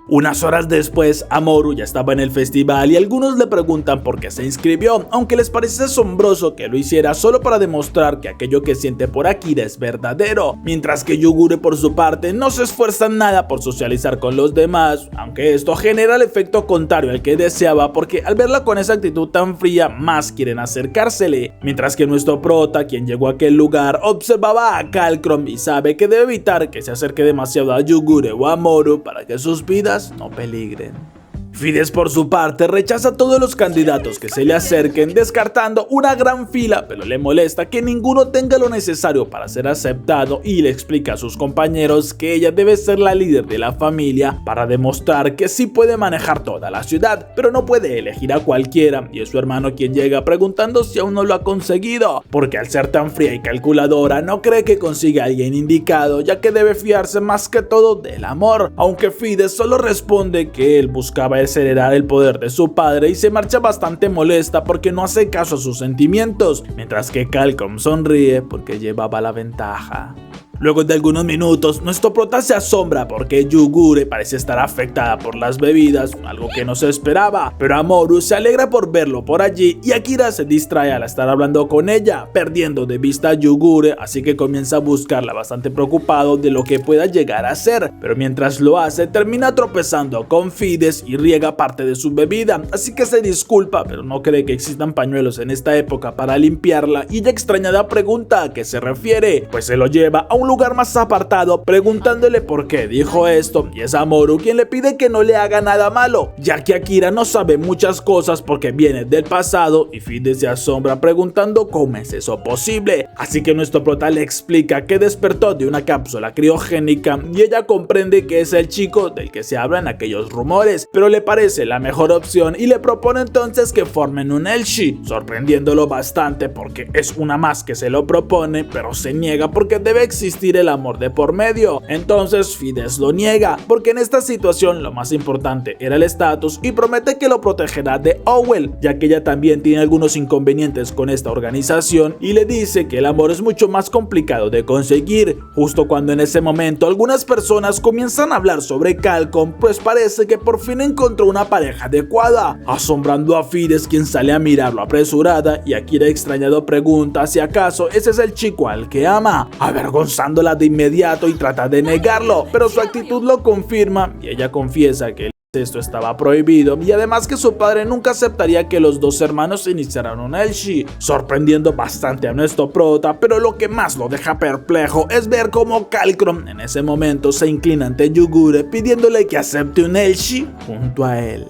Unas horas después, Amoru ya estaba en el festival y algunos le preguntan por qué se inscribió, aunque les parece asombroso que lo hiciera solo para demostrar que aquello que siente por Akira es verdadero, mientras que Yugure por su parte no se esfuerza nada por socializar con los demás, aunque esto genera el efecto contrario al que deseaba porque al verla con esa actitud tan fría más quieren acercársele, mientras que nuestro prota, quien llegó a aquel lugar, observaba a Calcrum y sabe que debe evitar que se acerque demasiado a Yugure o a Amoru para que sus vidas no peligren. Fides por su parte rechaza a todos los candidatos que se le acerquen, descartando una gran fila, pero le molesta que ninguno tenga lo necesario para ser aceptado y le explica a sus compañeros que ella debe ser la líder de la familia para demostrar que sí puede manejar toda la ciudad, pero no puede elegir a cualquiera, y es su hermano quien llega preguntando si aún no lo ha conseguido, porque al ser tan fría y calculadora no cree que consiga a alguien indicado, ya que debe fiarse más que todo del amor, aunque Fides solo responde que él buscaba acelerar el poder de su padre y se marcha bastante molesta porque no hace caso a sus sentimientos, mientras que Calcrum sonríe porque llevaba la ventaja. Luego de algunos minutos, nuestro prota se asombra porque Yugure parece estar afectada por las bebidas, algo que no se esperaba, pero Amoru se alegra por verlo por allí y Akira se distrae al estar hablando con ella, perdiendo de vista a Yugure, así que comienza a buscarla bastante preocupado de lo que pueda llegar a ser, pero mientras lo hace termina tropezando con Fides y riega parte de su bebida, así que se disculpa, pero no cree que existan pañuelos en esta época para limpiarla y ella extrañada pregunta a qué se refiere, pues se lo lleva a un lugar más apartado preguntándole por qué dijo esto y es Amoru quien le pide que no le haga nada malo, ya que Akira no sabe muchas cosas porque viene del pasado y Fides se asombra preguntando cómo es eso posible, así que nuestro prota le explica que despertó de una cápsula criogénica y ella comprende que es el chico del que se habla en aquellos rumores, pero le parece la mejor opción y le propone entonces que formen un Elshi, sorprendiéndolo bastante porque es una más que se lo propone, pero se niega porque debe existir el amor de por medio. Entonces Fides lo niega porque en esta situación lo más importante era el estatus y promete que lo protegerá de Owell, ya que ella también tiene algunos inconvenientes con esta organización y le dice que el amor es mucho más complicado de conseguir, justo cuando en ese momento algunas personas comienzan a hablar sobre Calcrum, pues parece que por fin encontró una pareja adecuada, asombrando a Fides quien sale a mirarlo apresurada y Akira extrañado pregunta si acaso ese es el chico al que ama, avergonzándola de inmediato y trata de negarlo, pero su actitud lo confirma y ella confiesa que esto estaba prohibido y además que su padre nunca aceptaría que los dos hermanos iniciaran un Elshi, sorprendiendo bastante a nuestro prota, pero lo que más lo deja perplejo es ver cómo Kalkrom en ese momento se inclina ante Yugure pidiéndole que acepte un Elshi junto a él.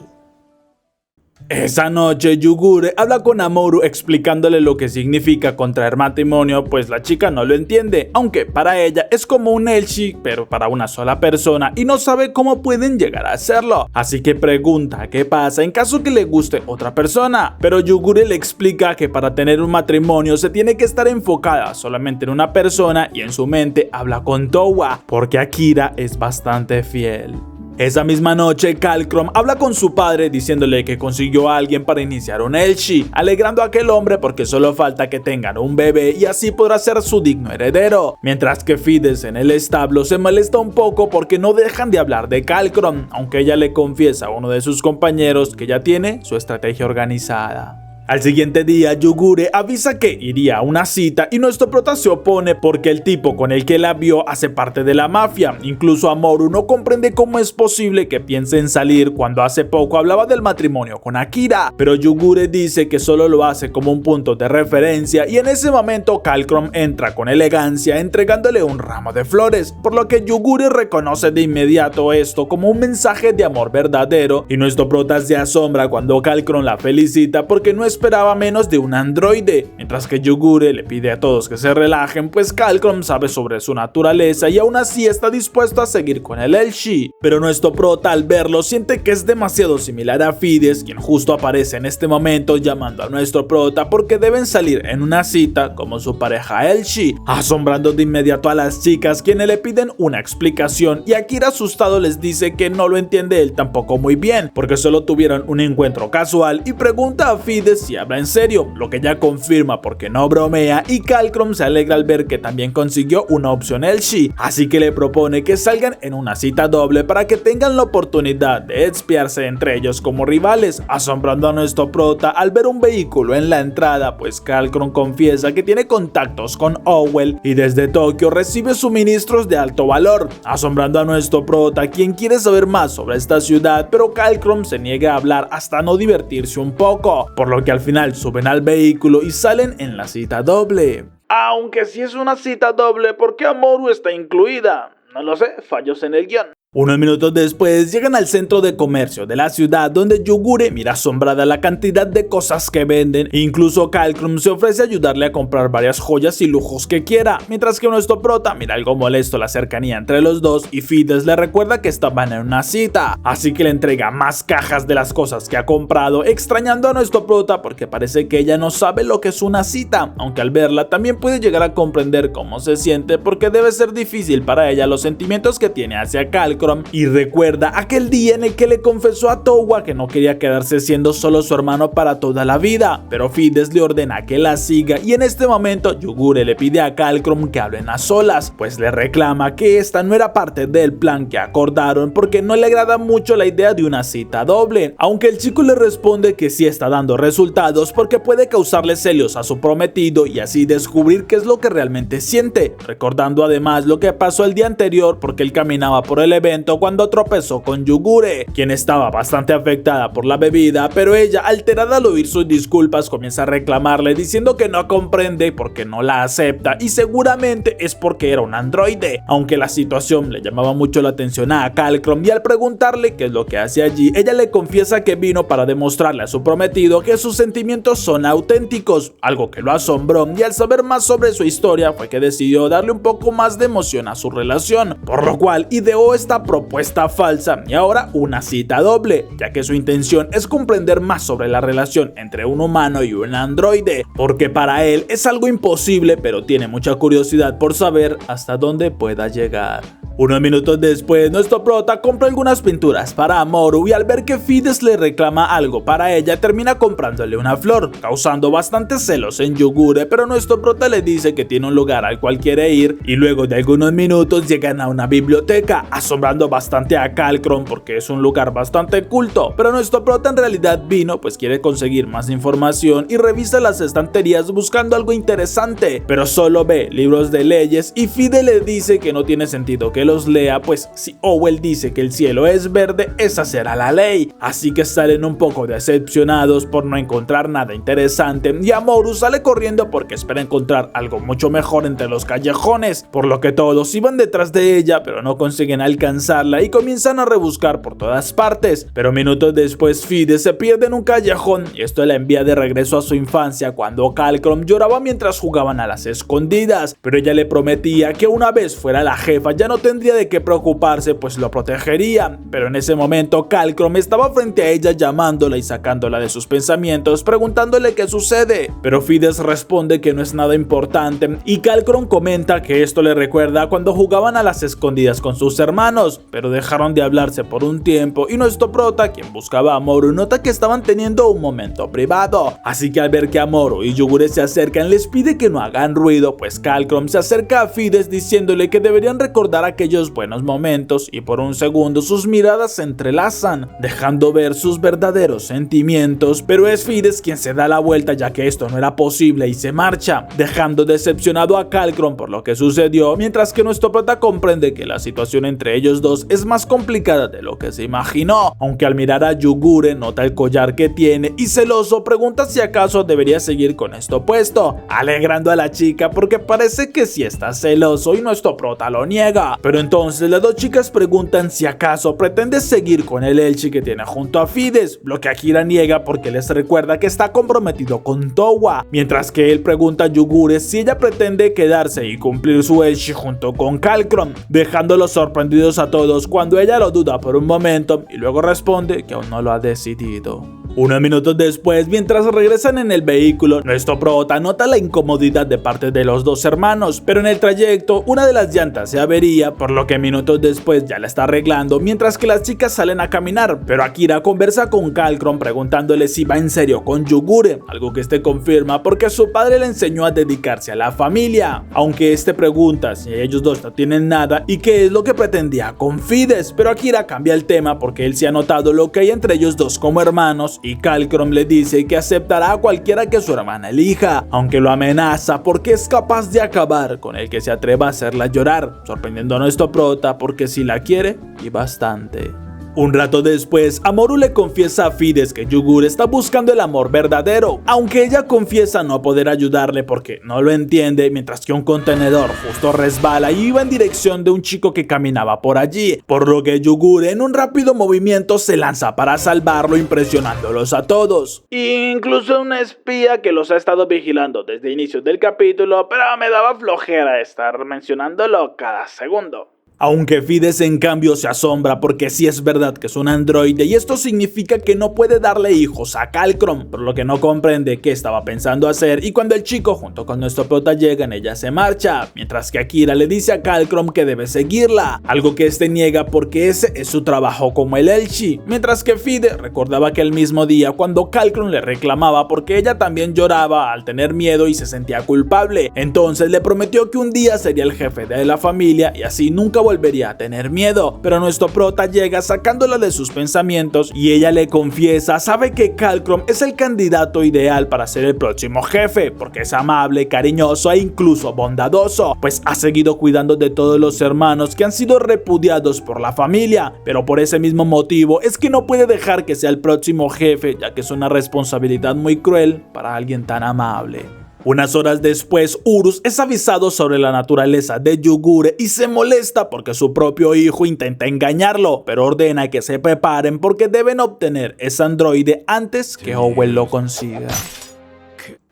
Esa noche Yugure habla con Amoru explicándole lo que significa contraer matrimonio, pues la chica no lo entiende, aunque para ella es como un Elshi, pero para una sola persona y no sabe cómo pueden llegar a hacerlo, así que pregunta qué pasa en caso que le guste otra persona, pero Yugure le explica que para tener un matrimonio se tiene que estar enfocada solamente en una persona y en su mente habla con Towa, porque Akira es bastante fiel. Esa misma noche, Kalkrom habla con su padre diciéndole que consiguió a alguien para iniciar un Elshi, alegrando a aquel hombre porque solo falta que tengan un bebé y así podrá ser su digno heredero. Mientras que Fides en el establo se molesta un poco porque no dejan de hablar de Kalkrom, aunque ella le confiesa a uno de sus compañeros que ya tiene su estrategia organizada. Al siguiente día, Yugure avisa que iría a una cita y nuestro prota se opone porque el tipo con el que la vio hace parte de la mafia. Incluso Amoru no comprende cómo es posible que piense en salir cuando hace poco hablaba del matrimonio con Akira, pero Yugure dice que solo lo hace como un punto de referencia y en ese momento Kalkrom entra con elegancia entregándole un ramo de flores, por lo que Yugure reconoce de inmediato esto como un mensaje de amor verdadero y nuestro prota se asombra cuando Kalkrom la felicita porque no esperaba menos de un androide, mientras que Yugure le pide a todos que se relajen, pues Kalkrom sabe sobre su naturaleza y aún así está dispuesto a seguir con el Elshi, pero nuestro prota al verlo siente que es demasiado similar a Fides, quien justo aparece en este momento llamando a nuestro prota porque deben salir en una cita como su pareja Elshi, asombrando de inmediato a las chicas quienes le piden una explicación y Akira asustado les dice que no lo entiende él tampoco muy bien, porque solo tuvieron un encuentro casual y pregunta a Fides si habla en serio, lo que ya confirma porque no bromea y Kalkrom se alegra al ver que también consiguió una opción Elshi, así que le propone que salgan en una cita doble para que tengan la oportunidad de expiarse entre ellos como rivales, asombrando a nuestro prota al ver un vehículo en la entrada, pues Kalkrom confiesa que tiene contactos con Owell y desde Tokio recibe suministros de alto valor, asombrando a nuestro prota quien quiere saber más sobre esta ciudad, pero Kalkrom se niega a hablar hasta no divertirse un poco, por lo que al final suben al vehículo y salen en la cita doble. Aunque si es una cita doble, ¿por qué Amoru está incluida? No lo sé, fallos en el guión. Unos minutos después llegan al centro de comercio de la ciudad donde Yugure mira asombrada la cantidad de cosas que venden e incluso Kalkrom se ofrece a ayudarle a comprar varias joyas y lujos que quiera, mientras que nuestro prota mira algo molesto la cercanía entre los dos y Fides le recuerda que estaban en una cita, así que le entrega más cajas de las cosas que ha comprado, extrañando a nuestro prota porque parece que ella no sabe lo que es una cita, aunque al verla también puede llegar a comprender cómo se siente porque debe ser difícil para ella los sentimientos que tiene hacia Kalkrom y recuerda aquel día en el que le confesó a Towa que no quería quedarse siendo solo su hermano para toda la vida, pero Fides le ordena que la siga y en este momento Yugure le pide a Kalkrom que hablen a solas, pues le reclama que esta no era parte del plan que acordaron porque no le agrada mucho la idea de una cita doble, aunque el chico le responde que sí está dando resultados porque puede causarle celos a su prometido y así descubrir qué es lo que realmente siente, recordando además lo que pasó el día anterior porque él caminaba por el evento cuando tropezó con Yugure, quien estaba bastante afectada por la bebida, pero ella, alterada al oír sus disculpas, comienza a reclamarle diciendo que no comprende porque no la acepta y seguramente es porque era un androide, aunque la situación le llamaba mucho la atención a Kalkrom y al preguntarle qué es lo que hace allí, ella le confiesa que vino para demostrarle a su prometido que sus sentimientos son auténticos, algo que lo asombró y al saber más sobre su historia fue que decidió darle un poco más de emoción a su relación, por lo cual ideó esta propuesta falsa y ahora una cita doble, ya que su intención es comprender más sobre la relación entre un humano y un androide, porque para él es algo imposible, pero tiene mucha curiosidad por saber hasta dónde pueda llegar. Unos minutos después, nuestro prota compra algunas pinturas para Amoru y al ver que Fides le reclama algo para ella, termina comprándole una flor, causando bastantes celos en Yugure, pero nuestro prota le dice que tiene un lugar al cual quiere ir y luego de algunos minutos llegan a una biblioteca, asombrando bastante a Kalkrom porque es un lugar bastante culto, pero nuestro prota en realidad vino pues quiere conseguir más información y revisa las estanterías buscando algo interesante, pero solo ve libros de leyes y Fides le dice que no tiene sentido que que los lea, pues si Owell dice que el cielo es verde, esa será la ley. Así que salen un poco decepcionados por no encontrar nada interesante y Amorú sale corriendo porque espera encontrar algo mucho mejor entre los callejones, por lo que todos iban detrás de ella pero no consiguen alcanzarla y comienzan a rebuscar por todas partes. Pero minutos después Fides se pierde en un callejón y esto la envía de regreso a su infancia cuando Calcrum lloraba mientras jugaban a las escondidas, pero ella le prometía que una vez fuera la jefa ya no tendría de qué preocuparse pues lo protegería. Pero en ese momento Calcrum estaba frente a ella llamándola y sacándola de sus pensamientos preguntándole qué sucede, pero Fides responde que no es nada importante y Calcrum comenta que esto le recuerda cuando jugaban a las escondidas con sus hermanos, pero dejaron de hablarse por un tiempo y nuestro prota, quien buscaba a Amorú, nota que estaban teniendo un momento privado, así que al ver que Amorú y Yugure se acercan les pide que no hagan ruido, pues Calcrum se acerca a Fides diciéndole que deberían recordar aquellos buenos momentos y por un segundo sus miradas se entrelazan, dejando ver sus verdaderos sentimientos, pero es Fides quien se da la vuelta ya que esto no era posible y se marcha, dejando decepcionado a Calcrum por lo que sucedió, mientras que nuestro prota comprende que la situación entre ellos dos es más complicada de lo que se imaginó, aunque al mirar a Yugure nota el collar que tiene y celoso pregunta si acaso debería seguir con esto puesto, alegrando a la chica porque parece que sí está celoso y nuestro prota lo niega. Pero entonces las dos chicas preguntan si acaso pretende seguir con el Elchi que tiene junto a Fides, lo que Akira niega porque les recuerda que está comprometido con Towa, mientras que él pregunta a Yugure si ella pretende quedarse y cumplir su Elchi junto con Calcrum, dejándolos sorprendidos a todos cuando ella lo duda por un momento y luego responde que aún no lo ha decidido. Unos minutos después, mientras regresan en el vehículo, nuestro prota nota la incomodidad de parte de los dos hermanos, pero en el trayecto una de las llantas se avería, por lo que minutos después ya la está arreglando, mientras que las chicas salen a caminar, pero Akira conversa con Calcrum preguntándole si va en serio con Yugure, algo que este confirma porque su padre le enseñó a dedicarse a la familia, aunque este pregunta si ellos dos no tienen nada y qué es lo que pretendía con Fides, pero Akira cambia el tema porque él se ha notado lo que hay entre ellos dos como hermanos y Calcrum le dice que aceptará a cualquiera que su hermana elija, aunque lo amenaza porque es capaz de acabar con el que se atreva a hacerla llorar, sorprendiendo a nuestro prota porque si la quiere y bastante. Un rato después, Amorú le confiesa a Fides que Yugure está buscando el amor verdadero, aunque ella confiesa no poder ayudarle porque no lo entiende, mientras que un contenedor justo resbala y iba en dirección de un chico que caminaba por allí, por lo que Yugure en un rápido movimiento se lanza para salvarlo, impresionándolos a todos. Incluso una espía que los ha estado vigilando desde inicios del capítulo, pero me daba flojera estar mencionándolo cada segundo. Aunque Fides en cambio se asombra porque sí es verdad que es un androide y esto significa que no puede darle hijos a Calcrum, por lo que no comprende qué estaba pensando hacer, y cuando el chico junto con nuestro prota llegan ella se marcha, mientras que Akira le dice a Calcrum que debe seguirla, algo que este niega porque ese es su trabajo como el Elchi, mientras que Fides recordaba que el mismo día cuando Calcrum le reclamaba porque ella también lloraba al tener miedo y se sentía culpable, entonces le prometió que un día sería el jefe de la familia y así nunca volvería a tener miedo, pero nuestro prota llega sacándola de sus pensamientos y ella le confiesa, sabe que Calcrum es el candidato ideal para ser el próximo jefe, porque es amable, cariñoso e incluso bondadoso, pues ha seguido cuidando de todos los hermanos que han sido repudiados por la familia, pero por ese mismo motivo es que no puede dejar que sea el próximo jefe, ya que es una responsabilidad muy cruel para alguien tan amable. Unas horas después, Urus es avisado sobre la naturaleza de Yugure y se molesta porque su propio hijo intenta engañarlo, pero ordena que se preparen porque deben obtener ese androide antes que Owell lo consiga.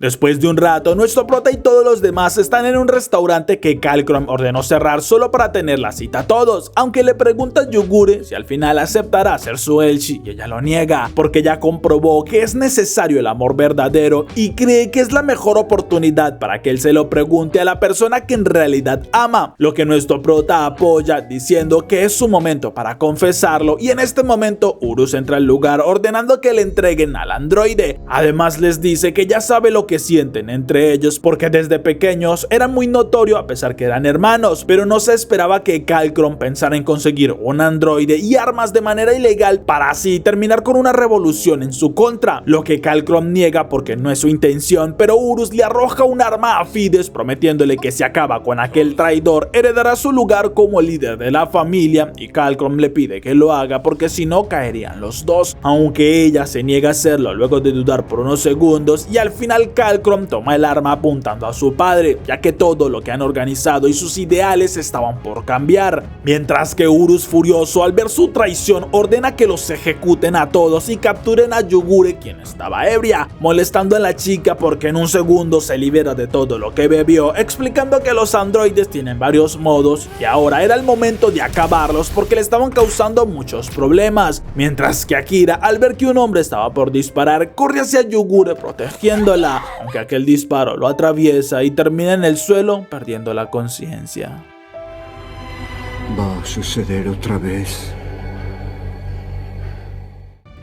Después de un rato, nuestro prota y todos los demás están en un restaurante que Calcrum ordenó cerrar solo para tener la cita a todos, aunque le pregunta a Yugure si al final aceptará ser su Elchi y ella lo niega, porque ya comprobó que es necesario el amor verdadero y cree que es la mejor oportunidad para que él se lo pregunte a la persona que en realidad ama, lo que nuestro prota apoya diciendo que es su momento para confesarlo, y en este momento Urus entra al lugar ordenando que le entreguen al androide. Además les dice que ya sabe lo que que sienten entre ellos, porque desde pequeños era muy notorio a pesar que eran hermanos, pero no se esperaba que Kalkron pensara en conseguir un androide y armas de manera ilegal para así terminar con una revolución en su contra, lo que Kalkron niega porque no es su intención, pero Urus le arroja un arma a Fides prometiéndole que si acaba con aquel traidor heredará su lugar como líder de la familia, y Kalkron le pide que lo haga porque si no caerían los dos, aunque ella se niega a hacerlo luego de dudar por unos segundos, y al final Kalkron toma el arma apuntando a su padre, ya que todo lo que han organizado y sus ideales estaban por cambiar, mientras que Urus, furioso al ver su traición, ordena que los ejecuten a todos y capturen a Yugure, quien estaba ebria, molestando a la chica porque en un segundo se libera de todo lo que bebió, explicando que los androides tienen varios modos y ahora era el momento de acabarlos porque le estaban causando muchos problemas, mientras que Akira, al ver que un hombre estaba por disparar, corre hacia Yugure protegiéndola, aunque aquel disparo lo atraviesa y termina en el suelo perdiendo la conciencia. ¿Va a suceder otra vez?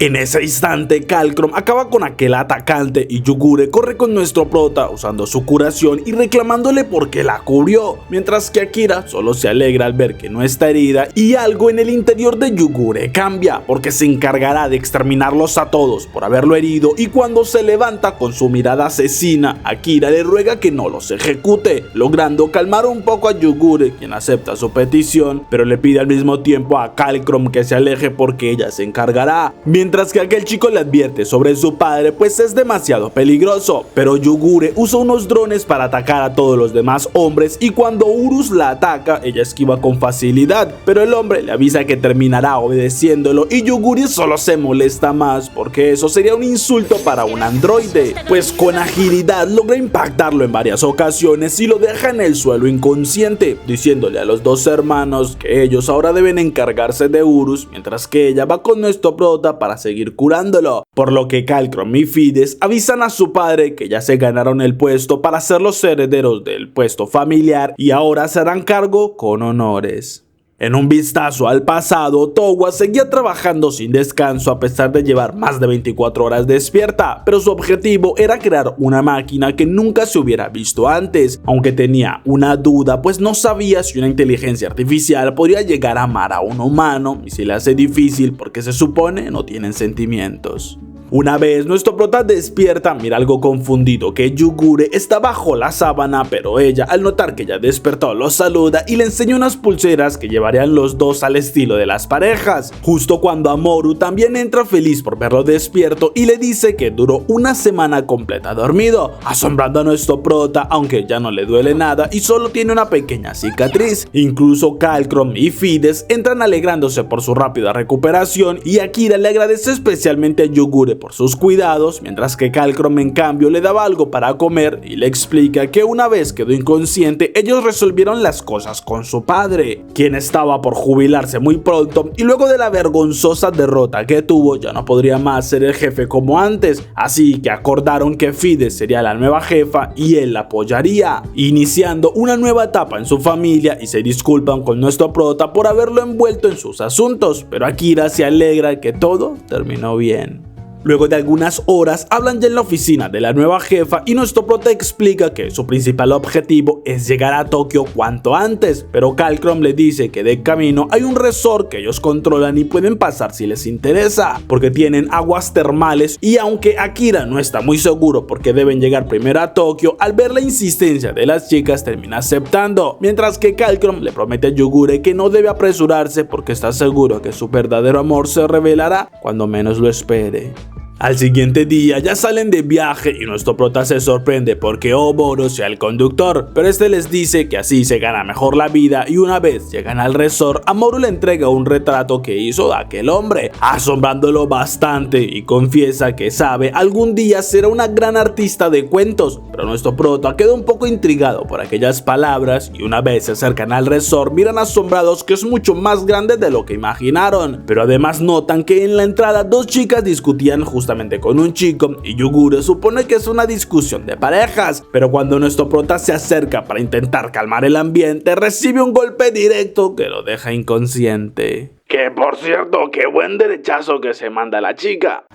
En ese instante, Kalkron acaba con aquel atacante y Yugure corre con nuestro prota usando su curación y reclamándole por qué la cubrió, mientras que Akira solo se alegra al ver que no está herida, y algo en el interior de Yugure cambia porque se encargará de exterminarlos a todos por haberlo herido, y cuando se levanta con su mirada asesina, Akira le ruega que no los ejecute, logrando calmar un poco a Yugure, quien acepta su petición, pero le pide al mismo tiempo a Kalkron que se aleje porque ella se encargará, mientras que aquel chico le advierte sobre su padre pues es demasiado peligroso, pero Yugure usa unos drones para atacar a todos los demás hombres, y cuando Urus la ataca ella esquiva con facilidad, pero el hombre le avisa que terminará obedeciéndolo, y Yugure solo se molesta más porque eso sería un insulto para un androide, pues con agilidad logra impactarlo en varias ocasiones y lo deja en el suelo inconsciente, diciéndole a los dos hermanos que ellos ahora deben encargarse de Urus, mientras que ella va con nuestro prota para seguir curándolo, por lo que Kalkron y Fides avisan a su padre que ya se ganaron el puesto para ser los herederos del puesto familiar y ahora se harán cargo con honores. En un vistazo al pasado, Towa seguía trabajando sin descanso a pesar de llevar más de 24 horas despierta, pero su objetivo era crear una máquina que nunca se hubiera visto antes, aunque tenía una duda pues no sabía si una inteligencia artificial podría llegar a amar a un humano, y se le hace difícil porque se supone no tienen sentimientos. Una vez nuestro prota despierta, mira algo confundido que Yugure está bajo la sábana, pero ella, al notar que ya despertó, lo saluda y le enseña unas pulseras que llevarían los dos al estilo de las parejas, justo cuando Amoru también entra feliz por verlo despierto y le dice que duró una semana completa dormido, asombrando a nuestro prota, aunque ya no le duele nada y solo tiene una pequeña cicatriz. Incluso Kalkron y Fides entran alegrándose por su rápida recuperación, y Akira le agradece especialmente a Yugure por sus cuidados, mientras que Kalkron en cambio le daba algo para comer y le explica que una vez quedó inconsciente ellos resolvieron las cosas con su padre, quien estaba por jubilarse muy pronto, y luego de la vergonzosa derrota que tuvo ya no podría más ser el jefe como antes, así que acordaron que Fides sería la nueva jefa y él la apoyaría, iniciando una nueva etapa en su familia, y se disculpan con nuestro prota por haberlo envuelto en sus asuntos, pero Akira se alegra que todo terminó bien. Luego de algunas horas hablan ya en la oficina de la nueva jefa y nuestro prota explica que su principal objetivo es llegar a Tokio cuanto antes, pero Kalkron le dice que de camino hay un resort que ellos controlan y pueden pasar si les interesa, porque tienen aguas termales, y aunque Akira no está muy seguro porque deben llegar primero a Tokio, al ver la insistencia de las chicas termina aceptando, mientras que Kalkron le promete a Yugure que no debe apresurarse porque está seguro que su verdadero amor se revelará cuando menos lo espere. Al siguiente día ya salen de viaje y nuestro prota se sorprende porque Oboro sea el conductor, pero este les dice que así se gana mejor la vida, y una vez llegan al resort, Amoru le entrega un retrato que hizo de aquel hombre, asombrándolo bastante, y confiesa que sabe algún día será una gran artista de cuentos, pero nuestro prota queda un poco intrigado por aquellas palabras, y una vez se acercan al resort miran asombrados que es mucho más grande de lo que imaginaron, pero además notan que en la entrada dos chicas discutían justamente con un chico, y Yugure supone que es una discusión de parejas, pero cuando nuestro prota se acerca para intentar calmar el ambiente recibe un golpe directo que lo deja inconsciente. Que por cierto, qué buen derechazo que se manda la chica.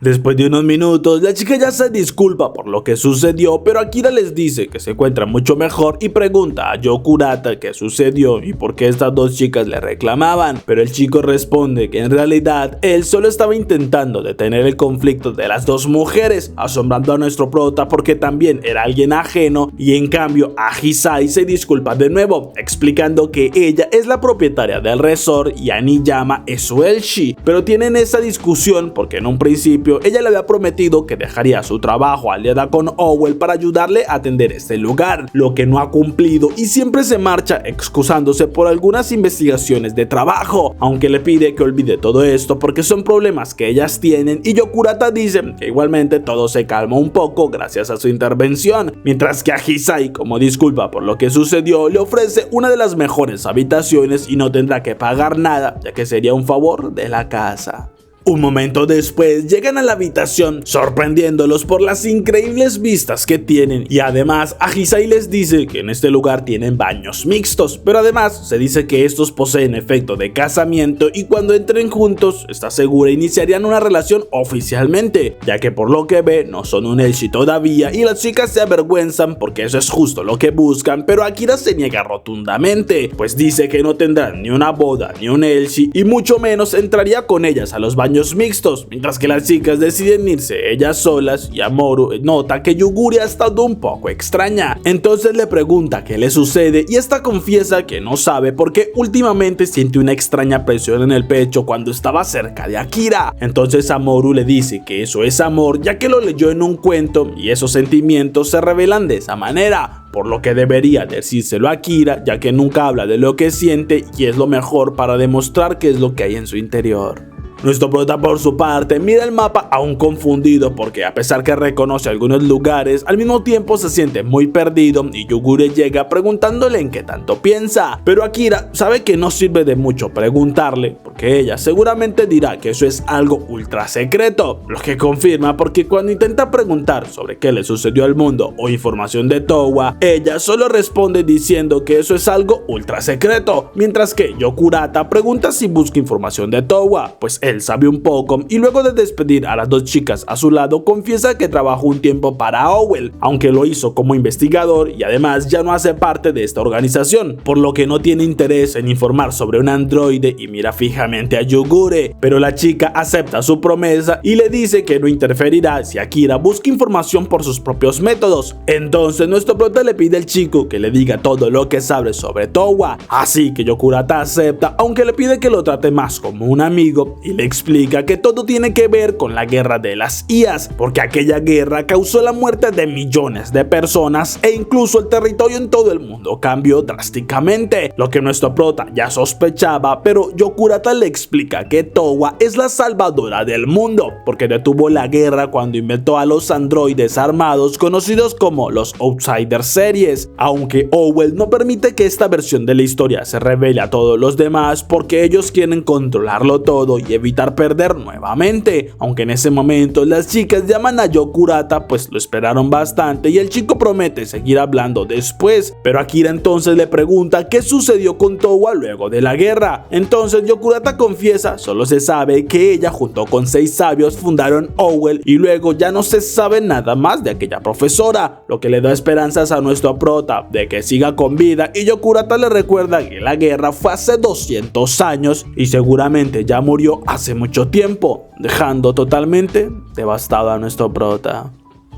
Después de unos minutos, la chica ya se disculpa por lo que sucedió, pero Akira les dice que se encuentra mucho mejor y pregunta a Yokurata qué sucedió y por qué estas dos chicas le reclamaban, pero el chico responde que en realidad él solo estaba intentando detener el conflicto de las dos mujeres, asombrando a nuestro prota porque también era alguien ajeno, y en cambio a Hisai se disculpa de nuevo, explicando que ella es la propietaria del resort y Aniyama es su Elshi, pero tienen esa discusión porque en un principio ella le había prometido que dejaría su trabajo aliada con Owl para ayudarle a atender este lugar, lo que no ha cumplido y siempre se marcha excusándose por algunas investigaciones de trabajo, aunque le pide que olvide todo esto porque son problemas que ellas tienen, y Yokurata dice que igualmente todo se calma un poco gracias a su intervención, mientras que a Hisai, como disculpa por lo que sucedió, le ofrece una de las mejores habitaciones y no tendrá que pagar nada, ya que sería un favor de la casa. Un momento después llegan a la habitación sorprendiéndolos por las increíbles vistas que tienen, y además a Hisai les dice que en este lugar tienen baños mixtos, pero además se dice que estos poseen efecto de casamiento y cuando entren juntos está segura iniciarían una relación oficialmente, ya que por lo que ve no son un Elshi todavía y las chicas se avergüenzan porque eso es justo lo que buscan, pero Akira se niega rotundamente, pues dice que no tendrán ni una boda ni un Elshi y mucho menos entraría con ellas a los baños mixtos, mientras que las chicas deciden irse ellas solas y Amoru nota que Yuguri ha estado un poco extraña. Entonces le pregunta qué le sucede y esta confiesa que no sabe porque últimamente siente una extraña presión en el pecho cuando estaba cerca de Akira. Entonces Amoru le dice que eso es amor, ya que lo leyó en un cuento y esos sentimientos se revelan de esa manera, por lo que debería decírselo a Akira, ya que nunca habla de lo que siente y es lo mejor para demostrar qué es lo que hay en su interior. Nuestro prota por su parte mira el mapa aún confundido porque a pesar que reconoce algunos lugares, al mismo tiempo se siente muy perdido y Yugure llega preguntándole en qué tanto piensa, pero Akira sabe que no sirve de mucho preguntarle porque ella seguramente dirá que eso es algo ultra secreto, lo que confirma porque cuando intenta preguntar sobre qué le sucedió al mundo o información de Towa, ella solo responde diciendo que eso es algo ultra secreto, mientras que Yokurata pregunta si busca información de Towa, pues él sabe un poco y luego de despedir a las dos chicas a su lado confiesa que trabajó un tiempo para Owl, aunque lo hizo como investigador y además ya no hace parte de esta organización, por lo que no tiene interés en informar sobre un androide y mira fijamente a Yugure, pero la chica acepta su promesa y le dice que no interferirá si Akira busca información por sus propios métodos. Entonces nuestro prota le pide al chico que le diga todo lo que sabe sobre Towa, así que Yokurata acepta, aunque le pide que lo trate más como un amigo y le explica que todo tiene que ver con la guerra de las IAs, porque aquella guerra causó la muerte de millones de personas e incluso el territorio en todo el mundo cambió drásticamente, lo que nuestro prota ya sospechaba, pero Yokurata le explica que Towa es la salvadora del mundo, porque detuvo la guerra cuando inventó a los androides armados conocidos como los Outsider Series, aunque Owl no permite que esta versión de la historia se revele a todos los demás porque ellos quieren controlarlo todo y evitar perder nuevamente, aunque en ese momento las chicas llaman a Yokurata pues lo esperaron bastante y el chico promete seguir hablando después, pero Akira entonces le pregunta qué sucedió con Towa luego de la guerra. Entonces Yokurata confiesa, solo se sabe que ella junto con 6 sabios fundaron Owl y luego ya no se sabe nada más de aquella profesora, lo que le da esperanzas a nuestro prota de que siga con vida, y Yokurata le recuerda que la guerra fue hace 200 años y seguramente ya murió hace mucho tiempo, dejando totalmente devastado a nuestro prota.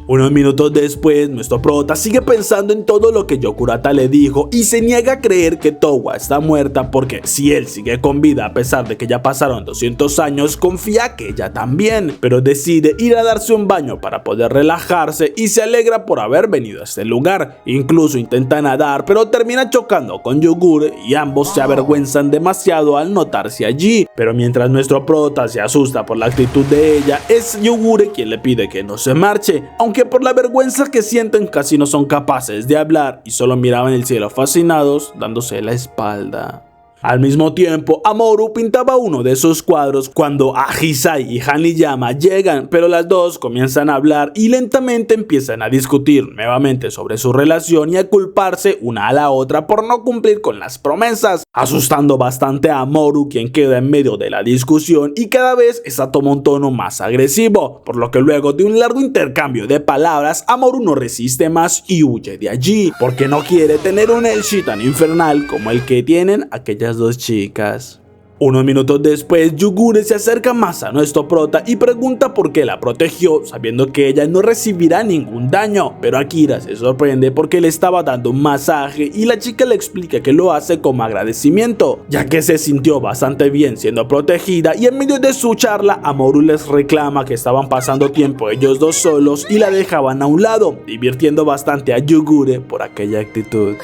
Unos minutos después, nuestro prota sigue pensando en todo lo que Yokurata le dijo y se niega a creer que Towa está muerta porque si él sigue con vida a pesar de que ya pasaron 200 años, confía que ella también, pero decide ir a darse un baño para poder relajarse y se alegra por haber venido a este lugar. Incluso intenta nadar, pero termina chocando con Yugure y ambos se avergüenzan demasiado al notarse allí, pero mientras nuestro prota se asusta por la actitud de ella, es Yugure quien le pide que no se marche, aunque por la vergüenza que sienten casi no son capaces de hablar y solo miraban el cielo fascinados dándose la espalda. Al mismo tiempo, Amoru pintaba uno de sus cuadros cuando Ahisai y Hanayama llegan, pero las dos comienzan a hablar y lentamente empiezan a discutir nuevamente sobre su relación y a culparse una a la otra por no cumplir con las promesas, asustando bastante a Amoru, quien queda en medio de la discusión y cada vez esta toma un tono más agresivo, por lo que luego de un largo intercambio de palabras, Amoru no resiste más y huye de allí, porque no quiere tener un Elshi tan infernal como el que tienen aquellas dos chicas. Unos minutos después, Yugure se acerca más a nuestro prota y pregunta por qué la protegió, sabiendo que ella no recibirá ningún daño, pero Akira se sorprende porque le estaba dando un masaje y la chica le explica que lo hace como agradecimiento, ya que se sintió bastante bien siendo protegida, y en medio de su charla, Amoru les reclama que estaban pasando tiempo ellos dos solos y la dejaban a un lado, divirtiendo bastante a Yugure por aquella actitud.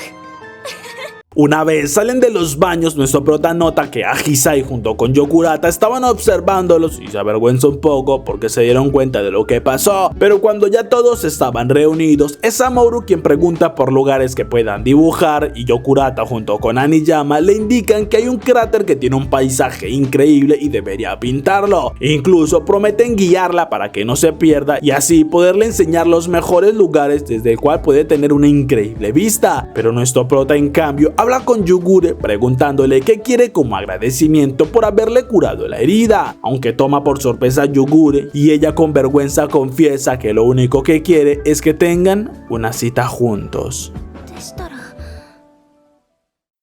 Una vez salen de los baños, nuestro prota nota que Ahisai junto con Yokurata estaban observándolos y se avergüenza un poco porque se dieron cuenta de lo que pasó, pero cuando ya todos estaban reunidos, es Amoru quien pregunta por lugares que puedan dibujar y Yokurata junto con Hanayama le indican que hay un cráter que tiene un paisaje increíble y debería pintarlo. Incluso prometen guiarla para que no se pierda y así poderle enseñar los mejores lugares desde el cual puede tener una increíble vista, pero nuestro prota en cambio habla con Yugure preguntándole qué quiere como agradecimiento por haberle curado la herida, aunque toma por sorpresa a Yugure y ella con vergüenza confiesa que lo único que quiere es que tengan una cita juntos.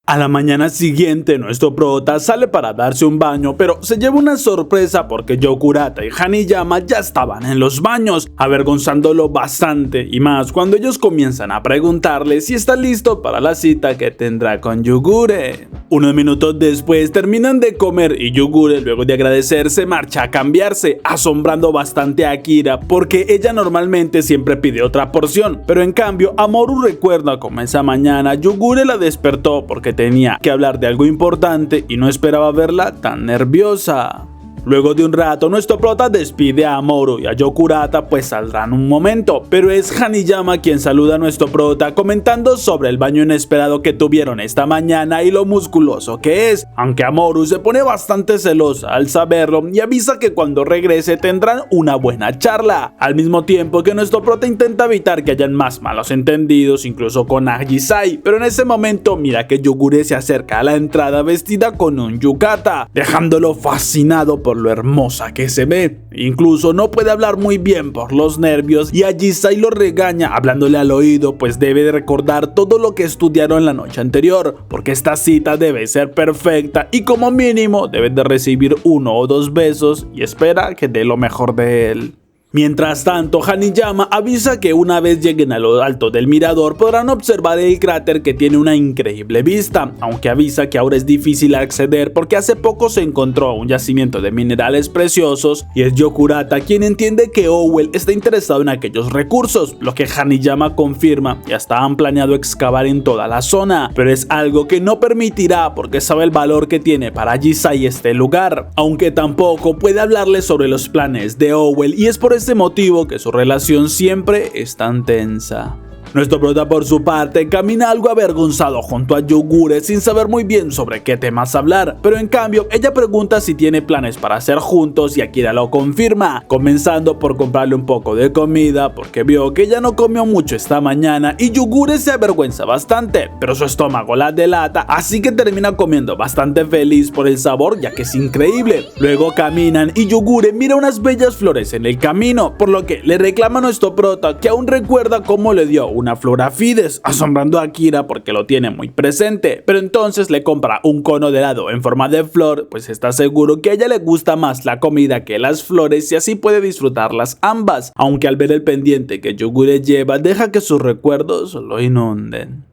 A la mañana siguiente, nuestro prota sale para darse un baño, pero se lleva una sorpresa porque Yokurata y Hanayama ya estaban en los baños, avergonzándolo bastante, y más cuando ellos comienzan a preguntarle si está listo para la cita que tendrá con Yugure. Unos minutos después terminan de comer y Yugure, luego de agradecerse, marcha a cambiarse, asombrando bastante a Akira porque ella normalmente siempre pide otra porción, pero en cambio Amoru recuerda cómo esa mañana Yugure la despertó porque tenía que hablar de algo importante y no esperaba verla tan nerviosa. Luego de un rato, nuestro prota despide a Amoru y a Yokurata, pues saldrán un momento, pero es Hanayama quien saluda a nuestro prota comentando sobre el baño inesperado que tuvieron esta mañana y lo musculoso que es, aunque Amoru se pone bastante celosa al saberlo y avisa que cuando regrese tendrán una buena charla, al mismo tiempo que nuestro prota intenta evitar que hayan más malos entendidos, incluso con Ahisai, pero en ese momento mira que Yugure se acerca a la entrada vestida con un yukata, dejándolo fascinado por lo hermosa que se ve. Incluso no puede hablar muy bien por los nervios y Ahisai lo regaña hablándole al oído, pues debe de recordar todo lo que estudiaron la noche anterior, porque esta cita debe ser perfecta y como mínimo debe de recibir 1 o 2 besos y espera que dé lo mejor de él. Mientras tanto, Hanayama avisa que una vez lleguen a lo alto del mirador podrán observar el cráter que tiene una increíble vista, aunque avisa que ahora es difícil acceder porque hace poco se encontró un yacimiento de minerales preciosos y es Yokurata quien entiende que Owl está interesado en aquellos recursos, lo que Hanayama confirma y hasta han planeado excavar en toda la zona, pero es algo que no permitirá porque sabe el valor que tiene para Ahisai este lugar, aunque tampoco puede hablarle sobre los planes de Owl y es por ese motivo que su relación siempre es tan tensa. Nuestro prota por su parte camina algo avergonzado junto a Yugure sin saber muy bien sobre qué temas hablar, pero en cambio ella pregunta si tiene planes para hacer juntos y Akira lo confirma, comenzando por comprarle un poco de comida porque vio que ella no comió mucho esta mañana y Yugure se avergüenza bastante, pero su estómago la delata, así que termina comiendo bastante feliz por el sabor ya que es increíble. Luego caminan y Yugure mira unas bellas flores en el camino, por lo que le reclama a nuestro prota que aún recuerda cómo le dio una flor a Fides, asombrando a Akira porque lo tiene muy presente, pero entonces le compra un cono de helado en forma de flor, pues está seguro que a ella le gusta más la comida que las flores y así puede disfrutarlas ambas, aunque al ver el pendiente que Yugure lleva deja que sus recuerdos lo inunden.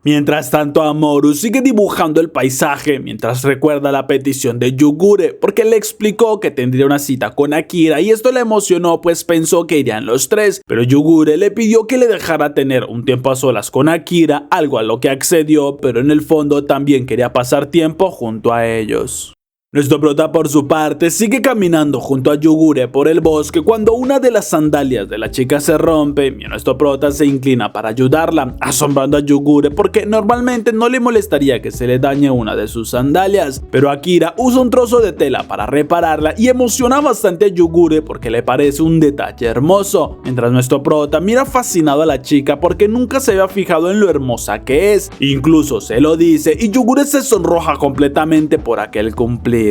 Mientras tanto, Amoru sigue dibujando el paisaje mientras recuerda la petición de Yugure porque le explicó que tendría una cita con Akira y esto le emocionó pues pensó que irían los tres, pero Yugure le pidió que le dejara tener un tiempo a solas con Akira, algo a lo que accedió, pero en el fondo también quería pasar tiempo junto a ellos. Nuestro prota por su parte sigue caminando junto a Yugure por el bosque cuando una de las sandalias de la chica se rompe y nuestro prota se inclina para ayudarla, asombrando a Yugure porque normalmente no le molestaría que se le dañe una de sus sandalias, pero Akira usa un trozo de tela para repararla y emociona bastante a Yugure porque le parece un detalle hermoso, mientras nuestro prota mira fascinado a la chica porque nunca se había fijado en lo hermosa que es, incluso se lo dice y Yugure se sonroja completamente por aquel cumplido.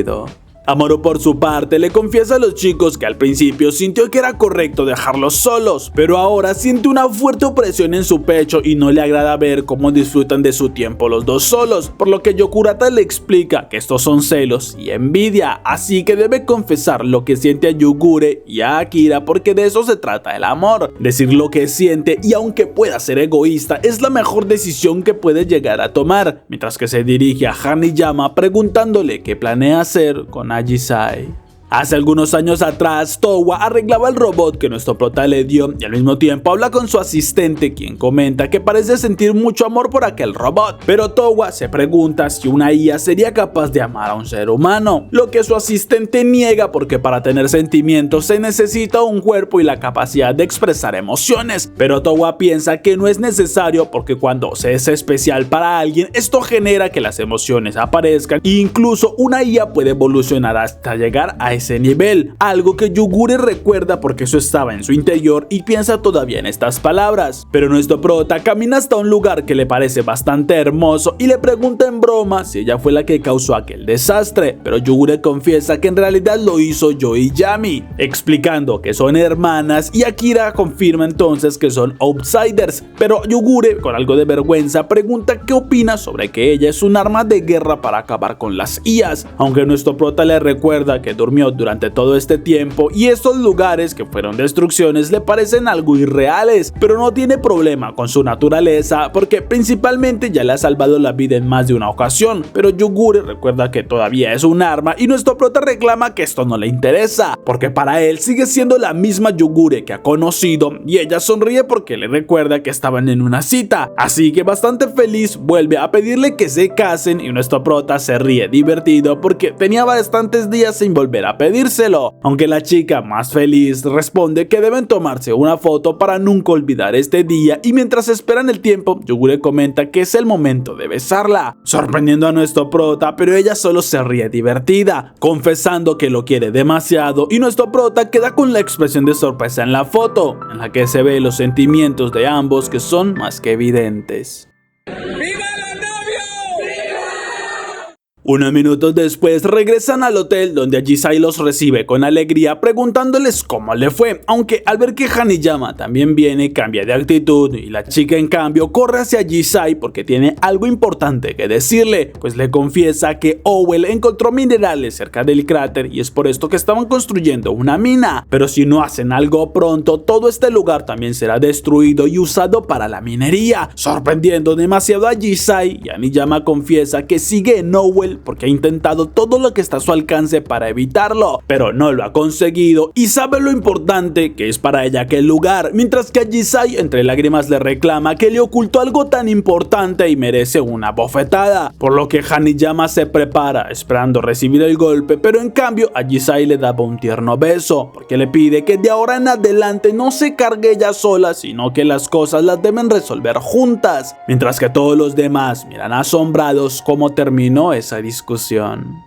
Amuro por su parte le confiesa a los chicos que al principio sintió que era correcto dejarlos solos, pero ahora siente una fuerte opresión en su pecho y no le agrada ver cómo disfrutan de su tiempo los dos solos, por lo que Yokurata le explica que estos son celos y envidia, así que debe confesar lo que siente a Yugure y a Akira porque de eso se trata el amor, decir lo que siente y aunque pueda ser egoísta es la mejor decisión que puede llegar a tomar, mientras que se dirige a Hanayama preguntándole qué planea hacer con Agisai. Hace algunos años atrás, Towa arreglaba el robot que nuestro prota le dio y al mismo tiempo habla con su asistente, quien comenta que parece sentir mucho amor por aquel robot, pero Towa se pregunta si una IA sería capaz de amar a un ser humano, lo que su asistente niega porque para tener sentimientos se necesita un cuerpo y la capacidad de expresar emociones, pero Towa piensa que no es necesario porque cuando se es especial para alguien, esto genera que las emociones aparezcan e incluso una IA puede evolucionar hasta llegar a ese nivel, algo que Yugure recuerda porque eso estaba en su interior y piensa todavía en estas palabras, pero nuestro prota camina hasta un lugar que le parece bastante hermoso y le pregunta en broma si ella fue la que causó aquel desastre, pero Yugure confiesa que en realidad lo hizo Yoiyami, explicando que son hermanas y Akira confirma entonces que son outsiders, pero Yugure con algo de vergüenza pregunta qué opina sobre que ella es un arma de guerra para acabar con las IAs, aunque nuestro prota le recuerda que durmió durante todo este tiempo y estos lugares que fueron destrucciones le parecen algo irreales, pero no tiene problema con su naturaleza porque principalmente ya le ha salvado la vida en más de una ocasión, pero Yugure recuerda que todavía es un arma y nuestro prota reclama que esto no le interesa, porque para él sigue siendo la misma Yugure que ha conocido y ella sonríe porque le recuerda que estaban en una cita, así que bastante feliz vuelve a pedirle que se casen y nuestro prota se ríe divertido porque tenía bastantes días sin volver a pedírselo, aunque la chica más feliz responde que deben tomarse una foto para nunca olvidar este día y mientras esperan el tiempo, Yugure comenta que es el momento de besarla, sorprendiendo a nuestro prota, pero ella solo se ríe divertida, confesando que lo quiere demasiado y nuestro prota queda con la expresión de sorpresa en la foto, en la que se ve los sentimientos de ambos que son más que evidentes. Unos minutos después regresan al hotel donde Agisai los recibe con alegría preguntándoles cómo le fue, aunque al ver que Hanayama también viene cambia de actitud y la chica en cambio corre hacia Agisai porque tiene algo importante que decirle, pues le confiesa que Owell encontró minerales cerca del cráter y es por esto que estaban construyendo una mina, pero si no hacen algo pronto todo este lugar también será destruido y usado para la minería, sorprendiendo demasiado a Agisai y Hanayama confiesa que sigue en Owell porque ha intentado todo lo que está a su alcance para evitarlo, pero no lo ha conseguido y sabe lo importante que es para ella aquel lugar, mientras que Agisai entre lágrimas le reclama que le ocultó algo tan importante y merece una bofetada, por lo que Hanayama se prepara esperando recibir el golpe, pero en cambio Agisai le daba un tierno beso, porque le pide que de ahora en adelante no se cargue ella sola, sino que las cosas las deben resolver juntas, mientras que todos los demás miran asombrados cómo terminó esa discusión.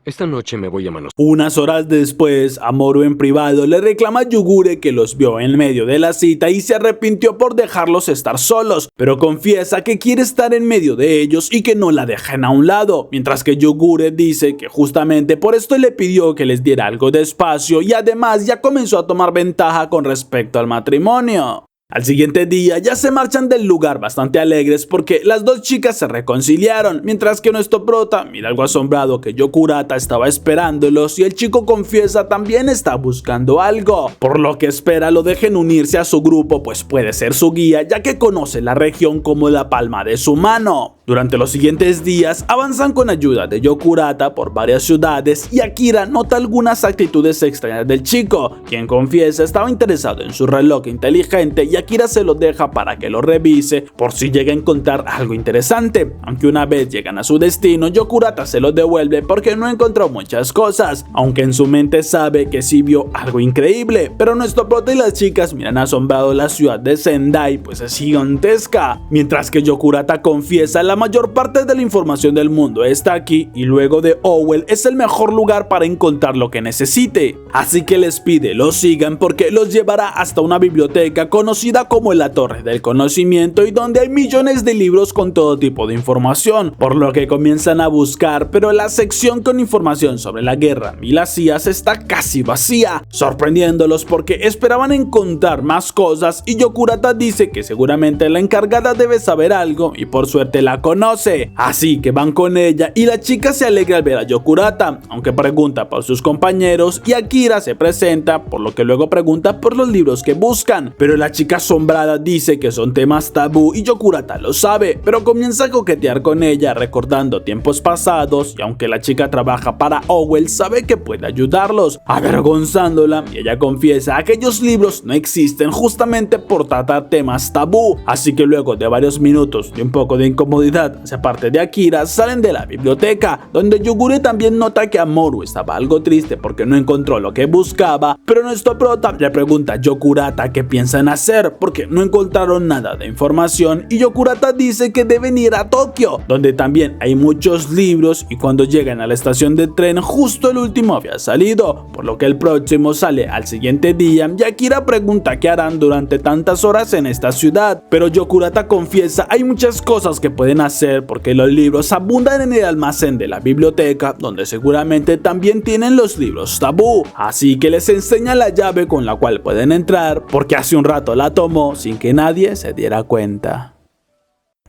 Esta noche me voy a manos. Unas horas después, Amuro en privado le reclama a Yugure que los vio en medio de la cita y se arrepintió por dejarlos estar solos, pero confiesa que quiere estar en medio de ellos y que no la dejen a un lado, mientras que Yugure dice que justamente por esto le pidió que les diera algo de espacio y además ya comenzó a tomar ventaja con respecto al matrimonio. Al siguiente día ya se marchan del lugar bastante alegres porque las dos chicas se reconciliaron, mientras que nuestro prota mira algo asombrado que Yokurata estaba esperándolos y el chico confiesa también está buscando algo, por lo que espera lo dejen unirse a su grupo pues puede ser su guía ya que conoce la región como la palma de su mano. Durante los siguientes días avanzan con ayuda de Yokurata por varias ciudades y Akira nota algunas actitudes extrañas del chico, quien confiesa estaba interesado en su reloj inteligente y Akira se lo deja para que lo revise por si llega a encontrar algo interesante, aunque una vez llegan a su destino Yokurata se lo devuelve porque no encontró muchas cosas, aunque en su mente sabe que sí vio algo increíble, pero nuestro prota y las chicas miran asombrados la ciudad de Sendai, pues es gigantesca, mientras que Yokurata confiesa la mayor parte de la información del mundo está aquí y luego de Howell es el mejor lugar para encontrar lo que necesite, así que les pide lo sigan porque los llevará hasta una biblioteca conocida como la Torre del Conocimiento y donde hay millones de libros con todo tipo de información, por lo que comienzan a buscar, pero la sección con información sobre la guerra y las IAs está casi vacía, sorprendiéndolos porque esperaban encontrar más cosas y Yokurata dice que seguramente la encargada debe saber algo y por suerte la conoce, así que van con ella y la chica se alegra al ver a Yokurata, aunque pregunta por sus compañeros y Akira se presenta, por lo que luego pregunta por los libros que buscan, pero la chica asombrada dice que son temas tabú y Yokurata lo sabe, pero comienza a coquetear con ella recordando tiempos pasados y aunque la chica trabaja para Howell sabe que puede ayudarlos, avergonzándola y ella confiesa aquellos libros no existen justamente por tratar temas tabú, así que luego de varios minutos y un poco de incomodidad hacia parte de Akira salen de la biblioteca, donde Yogure también nota que Amoru estaba algo triste porque no encontró lo que buscaba, pero nuestro prota le pregunta a Yokurata qué piensan hacer porque no encontraron nada de información y Yokurata dice que deben ir a Tokio, donde también hay muchos libros y cuando llegan a la estación de tren justo el último había salido, por lo que el próximo sale al siguiente día y Akira pregunta qué harán durante tantas horas en esta ciudad, pero Yokurata confiesa hay muchas cosas que pueden hacer porque los libros abundan en el almacén de la biblioteca, donde seguramente también tienen los libros tabú, así que les enseña la llave con la cual pueden entrar porque hace un rato la tomó sin que nadie se diera cuenta.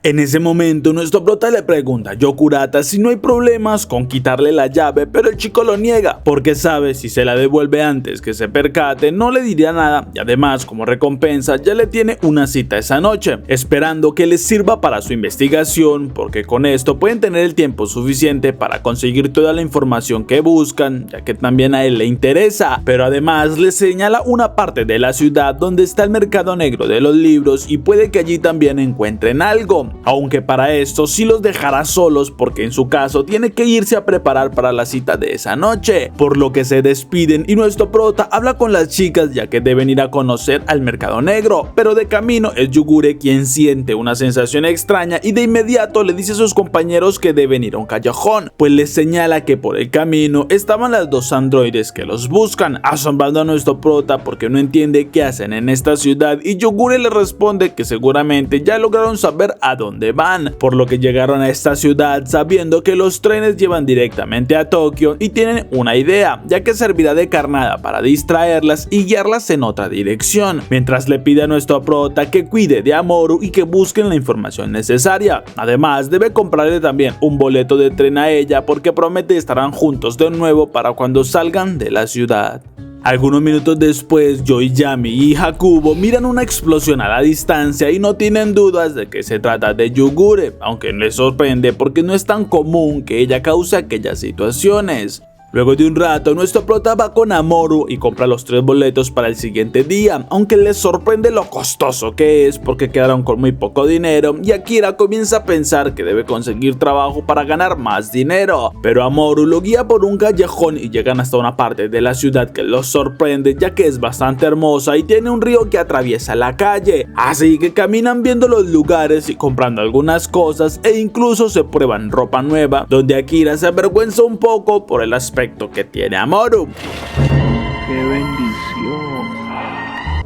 En ese momento nuestro prota le pregunta a Yokurata si no hay problemas con quitarle la llave, pero el chico lo niega porque sabe si se la devuelve antes que se percate no le diría nada y además como recompensa ya le tiene una cita esa noche, esperando que les sirva para su investigación porque con esto pueden tener el tiempo suficiente para conseguir toda la información que buscan, ya que también a él le interesa, pero además le señala una parte de la ciudad donde está el mercado negro de los libros y puede que allí también encuentren algo. Aunque para esto sí los dejará solos porque en su caso tiene que irse a preparar para la cita de esa noche, por lo que se despiden y nuestro prota habla con las chicas ya que deben ir a conocer al mercado negro, pero de camino es Yogure quien siente una sensación extraña y de inmediato le dice a sus compañeros que deben ir a un callejón, pues les señala que por el camino estaban las dos androides que los buscan, asombrando a nuestro prota porque no entiende qué hacen en esta ciudad y Yogure le responde que seguramente ya lograron saber a dónde van, por lo que llegaron a esta ciudad sabiendo que los trenes llevan directamente a Tokio y tienen una idea, ya que servirá de carnada para distraerlas y guiarlas en otra dirección, mientras le pide a nuestro prota que cuide de Amoru y que busquen la información necesaria. Además debe comprarle también un boleto de tren a ella porque promete estarán juntos de nuevo para cuando salgan de la ciudad. Algunos minutos después, Yoiyami y Hakubo miran una explosión a la distancia y no tienen dudas de que se trata de Yogure, aunque les sorprende porque no es tan común que ella cause aquellas situaciones. Luego de un rato, nuestro prota va con Amoru y compra los 3 boletos para el siguiente día, aunque les sorprende lo costoso que es porque quedaron con muy poco dinero y Akira comienza a pensar que debe conseguir trabajo para ganar más dinero, pero Amoru lo guía por un callejón y llegan hasta una parte de la ciudad que los sorprende ya que es bastante hermosa y tiene un río que atraviesa la calle, así que caminan viendo los lugares y comprando algunas cosas e incluso se prueban ropa nueva, donde Akira se avergüenza un poco por el aspecto que tiene Amoru. ¡Qué bendición!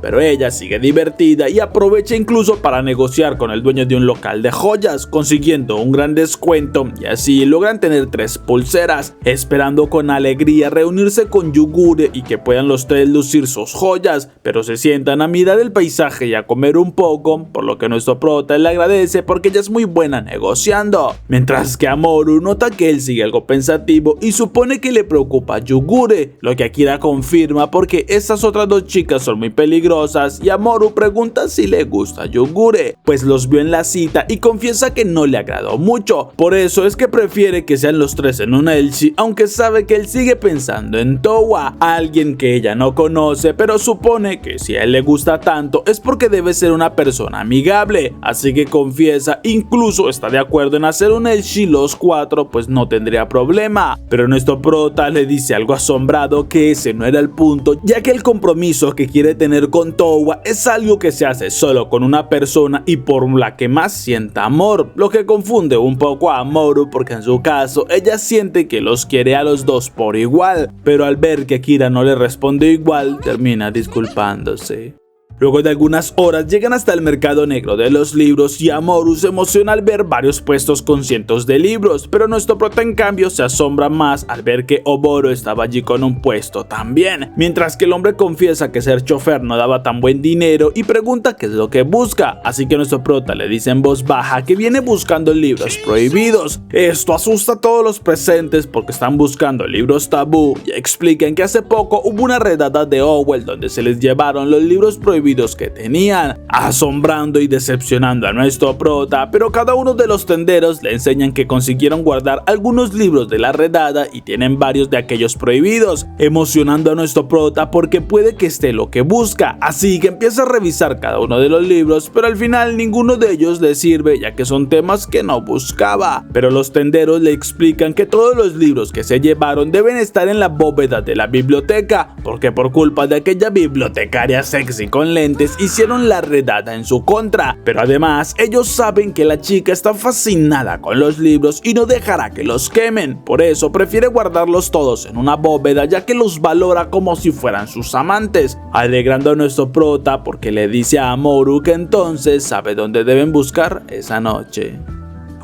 Pero ella sigue divertida y aprovecha incluso para negociar con el dueño de un local de joyas, consiguiendo un gran descuento y así logran tener 3 pulseras, esperando con alegría reunirse con Yogure y que puedan los 3 lucir sus joyas, pero se sientan a mirar el paisaje y a comer un poco, por lo que nuestro prota le agradece porque ella es muy buena negociando, mientras que Amoru nota que él sigue algo pensativo y supone que le preocupa a Yogure, lo que Akira confirma porque estas otras 2 chicas son muy peligrosas peligrosas y Mamoru pregunta si le gusta Yogure, pues los vio en la cita y confiesa que no le agradó mucho. Por eso es que prefiere que sean los tres en un elchi, aunque sabe que él sigue pensando en Towa, alguien que ella no conoce, pero supone que si a él le gusta tanto es porque debe ser una persona amigable, así que confiesa, incluso está de acuerdo en hacer un elchi los cuatro, pues no tendría problema. Pero nuestro prota le dice algo asombrado que ese no era el punto, ya que el compromiso que quiere tener con Towa es algo que se hace solo con una persona y por la que más sienta amor, lo que confunde un poco a Mamoru porque en su caso ella siente que los quiere a los dos por igual, pero al ver que Kira no le responde igual termina disculpándose. Luego de algunas horas llegan hasta el mercado negro de los libros y Mamoru se emociona al ver varios puestos con cientos de libros, pero nuestro prota en cambio se asombra más al ver que Oboro estaba allí con un puesto también, mientras que el hombre confiesa que ser chofer no daba tan buen dinero y pregunta qué es lo que busca, así que nuestro prota le dice en voz baja que viene buscando libros prohibidos. Esto asusta a todos los presentes porque están buscando libros tabú y explican que hace poco hubo una redada de Howell donde se les llevaron los libros prohibidos que tenían, asombrando y decepcionando a nuestro prota, pero cada uno de los tenderos le enseñan que consiguieron guardar algunos libros de la redada y tienen varios de aquellos prohibidos, emocionando a nuestro prota porque puede que esté lo que busca, así que empieza a revisar cada uno de los libros, pero al final ninguno de ellos le sirve ya que son temas que no buscaba, pero los tenderos le explican que todos los libros que se llevaron deben estar en la bóveda de la biblioteca, porque por culpa de aquella bibliotecaria sexy con lentes hicieron la redada en su contra, pero además ellos saben que la chica está fascinada con los libros y no dejará que los quemen, por eso prefiere guardarlos todos en una bóveda ya que los valora como si fueran sus amantes, alegrando a nuestro prota porque le dice a Mamoru que entonces sabe dónde deben buscar esa noche.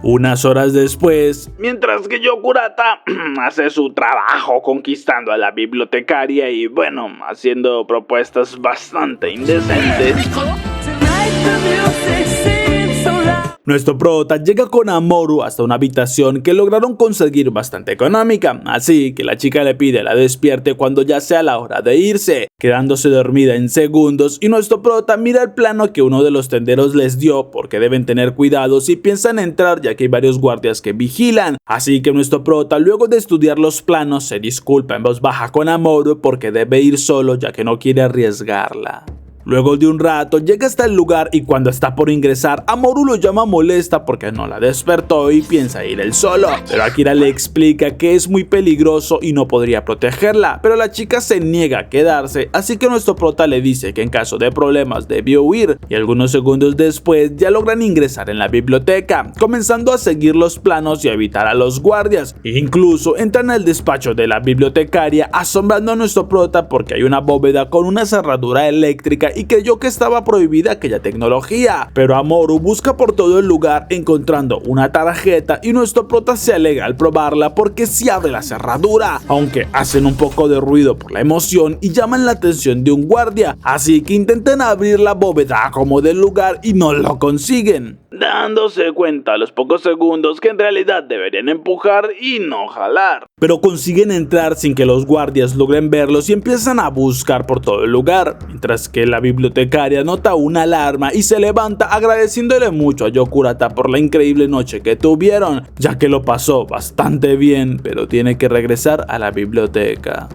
Unas horas después, mientras que Yokurata hace su trabajo conquistando a la bibliotecaria y bueno, haciendo propuestas bastante indecentes, nuestro prota llega con Mamoru hasta una habitación que lograron conseguir bastante económica, así que la chica le pide la despierte cuando ya sea la hora de irse, quedándose dormida en segundos, y nuestro prota mira el plano que uno de los tenderos les dio porque deben tener cuidado si piensan entrar ya que hay varios guardias que vigilan, así que nuestro prota luego de estudiar los planos se disculpa en voz baja con Mamoru porque debe ir solo ya que no quiere arriesgarla. Luego de un rato llega hasta el lugar y cuando está por ingresar, Mamoru lo llama molesta porque no la despertó y piensa ir él solo, pero Akira le explica que es muy peligroso y no podría protegerla, pero la chica se niega a quedarse, así que nuestro prota le dice que en caso de problemas debió huir, y algunos segundos después ya logran ingresar en la biblioteca, comenzando a seguir los planos y a evitar a los guardias, incluso entran al despacho de la bibliotecaria asombrando a nuestro prota porque hay una bóveda con una cerradura eléctrica y creyó que estaba prohibida aquella tecnología, pero Mamoru busca por todo el lugar encontrando una tarjeta y nuestro prota se alegra al probarla porque sí abre la cerradura, aunque hacen un poco de ruido por la emoción y llaman la atención de un guardia, así que intentan abrir la bóveda como del lugar y no lo consiguen, dándose cuenta a los pocos segundos que en realidad deberían empujar y no jalar, pero consiguen entrar sin que los guardias logren verlos y empiezan a buscar por todo el lugar, mientras que la bibliotecaria nota una alarma y se levanta agradeciéndole mucho a Yokurata por la increíble noche que tuvieron, ya que lo pasó bastante bien, pero tiene que regresar a la biblioteca.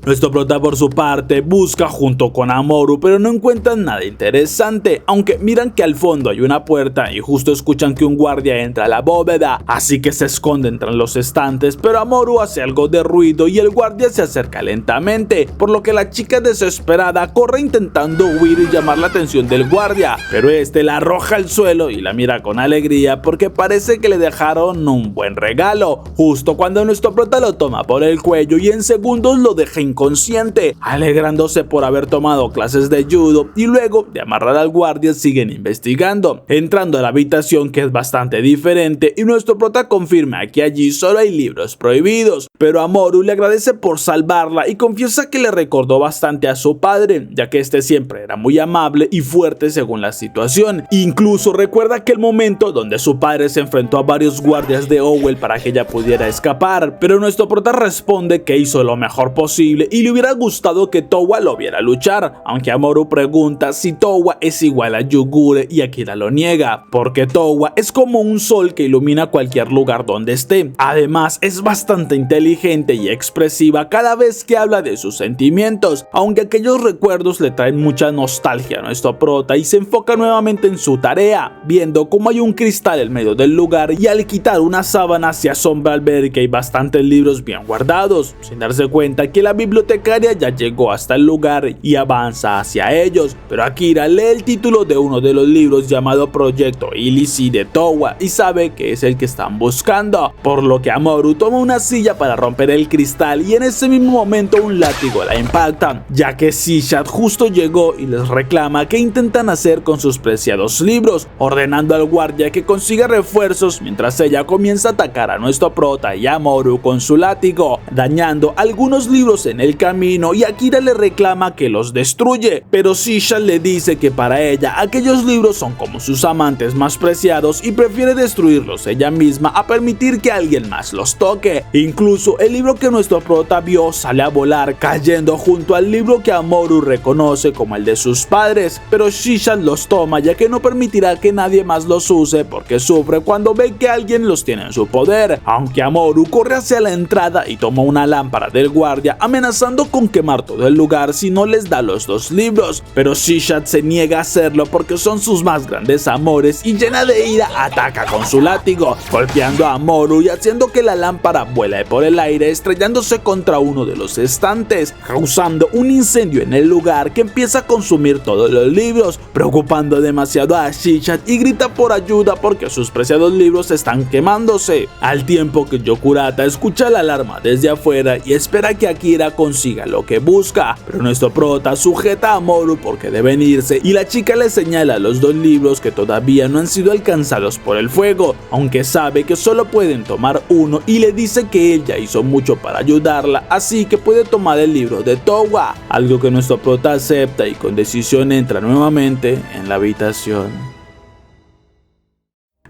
Nuestro prota por su parte busca junto con Mamoru pero no encuentran nada interesante, aunque miran que al fondo hay una puerta y justo escuchan que un guardia entra a la bóveda, así que se esconden tras los estantes, pero Mamoru hace algo de ruido y el guardia se acerca lentamente, por lo que la chica desesperada corre intentando huir y llamar la atención del guardia, pero este la arroja al suelo y la mira con alegría porque parece que le dejaron un buen regalo, justo cuando nuestro prota lo toma por el cuello y en segundos lo deja inconsciente, alegrándose por haber tomado clases de judo, y luego de amarrar al guardia siguen investigando, entrando a la habitación que es bastante diferente y nuestro prota confirma que allí solo hay libros prohibidos, pero Mamoru le agradece por salvarla y confiesa que le recordó bastante a su padre, ya que este siempre era muy amable y fuerte según la situación, incluso recuerda aquel momento donde su padre se enfrentó a varios guardias de Howell para que ella pudiera escapar, pero nuestro prota responde que hizo lo mejor posible increíble y le hubiera gustado que Towa lo viera luchar, aunque Amorú pregunta si Towa es igual a Yugure y Akira lo niega, porque Towa es como un sol que ilumina cualquier lugar donde esté. Además es bastante inteligente y expresiva cada vez que habla de sus sentimientos, aunque aquellos recuerdos le traen mucha nostalgia a nuestro prota y se enfoca nuevamente en su tarea, viendo cómo hay un cristal en medio del lugar y al quitar una sábana se asombra al ver que hay bastantes libros bien guardados, sin darse cuenta que la bibliotecaria ya llegó hasta el lugar y avanza hacia ellos, pero Akira lee el título de uno de los libros llamado Proyecto Ilisi de Towa y sabe que es el que están buscando, por lo que Amorú toma una silla para romper el cristal y en ese mismo momento un látigo la impacta, ya que Shishat justo llegó y les reclama qué intentan hacer con sus preciados libros, ordenando al guardia que consiga refuerzos mientras ella comienza a atacar a nuestro prota y a Amorú con su látigo, dañando algunos libros en el camino y Akira le reclama que los destruye, pero Shishat le dice que para ella aquellos libros son como sus amantes más preciados y prefiere destruirlos ella misma a permitir que alguien más los toque. Incluso el libro que nuestro prota vio sale a volar, cayendo junto al libro que Amorú reconoce como el de sus padres, pero Shishat los toma ya que no permitirá que nadie más los use porque sufre cuando ve que alguien los tiene en su poder, aunque Amorú corre hacia la entrada y toma una lámpara del guardia amenazando con quemar todo el lugar si no les da los dos libros, pero Shishat se niega a hacerlo porque son sus más grandes amores y llena de ira ataca con su látigo, golpeando a Amorú y haciendo que la lámpara vuele por el aire estrellándose contra uno de los estantes, causando un incendio en el lugar que empieza a consumir todos los libros, preocupando demasiado a Shishat y grita por ayuda porque sus preciados libros están quemándose, al tiempo que Yokurata escucha la alarma desde afuera y espera que Akira consiga lo que busca, pero nuestro prota sujeta a Amorú porque deben irse y la chica le señala los dos libros que todavía no han sido alcanzados por el fuego, aunque sabe que solo pueden tomar uno y le dice que él ya hizo mucho para ayudarla, así que puede tomar el libro de Towa, algo que nuestro prota acepta y con decisión entra nuevamente en la habitación.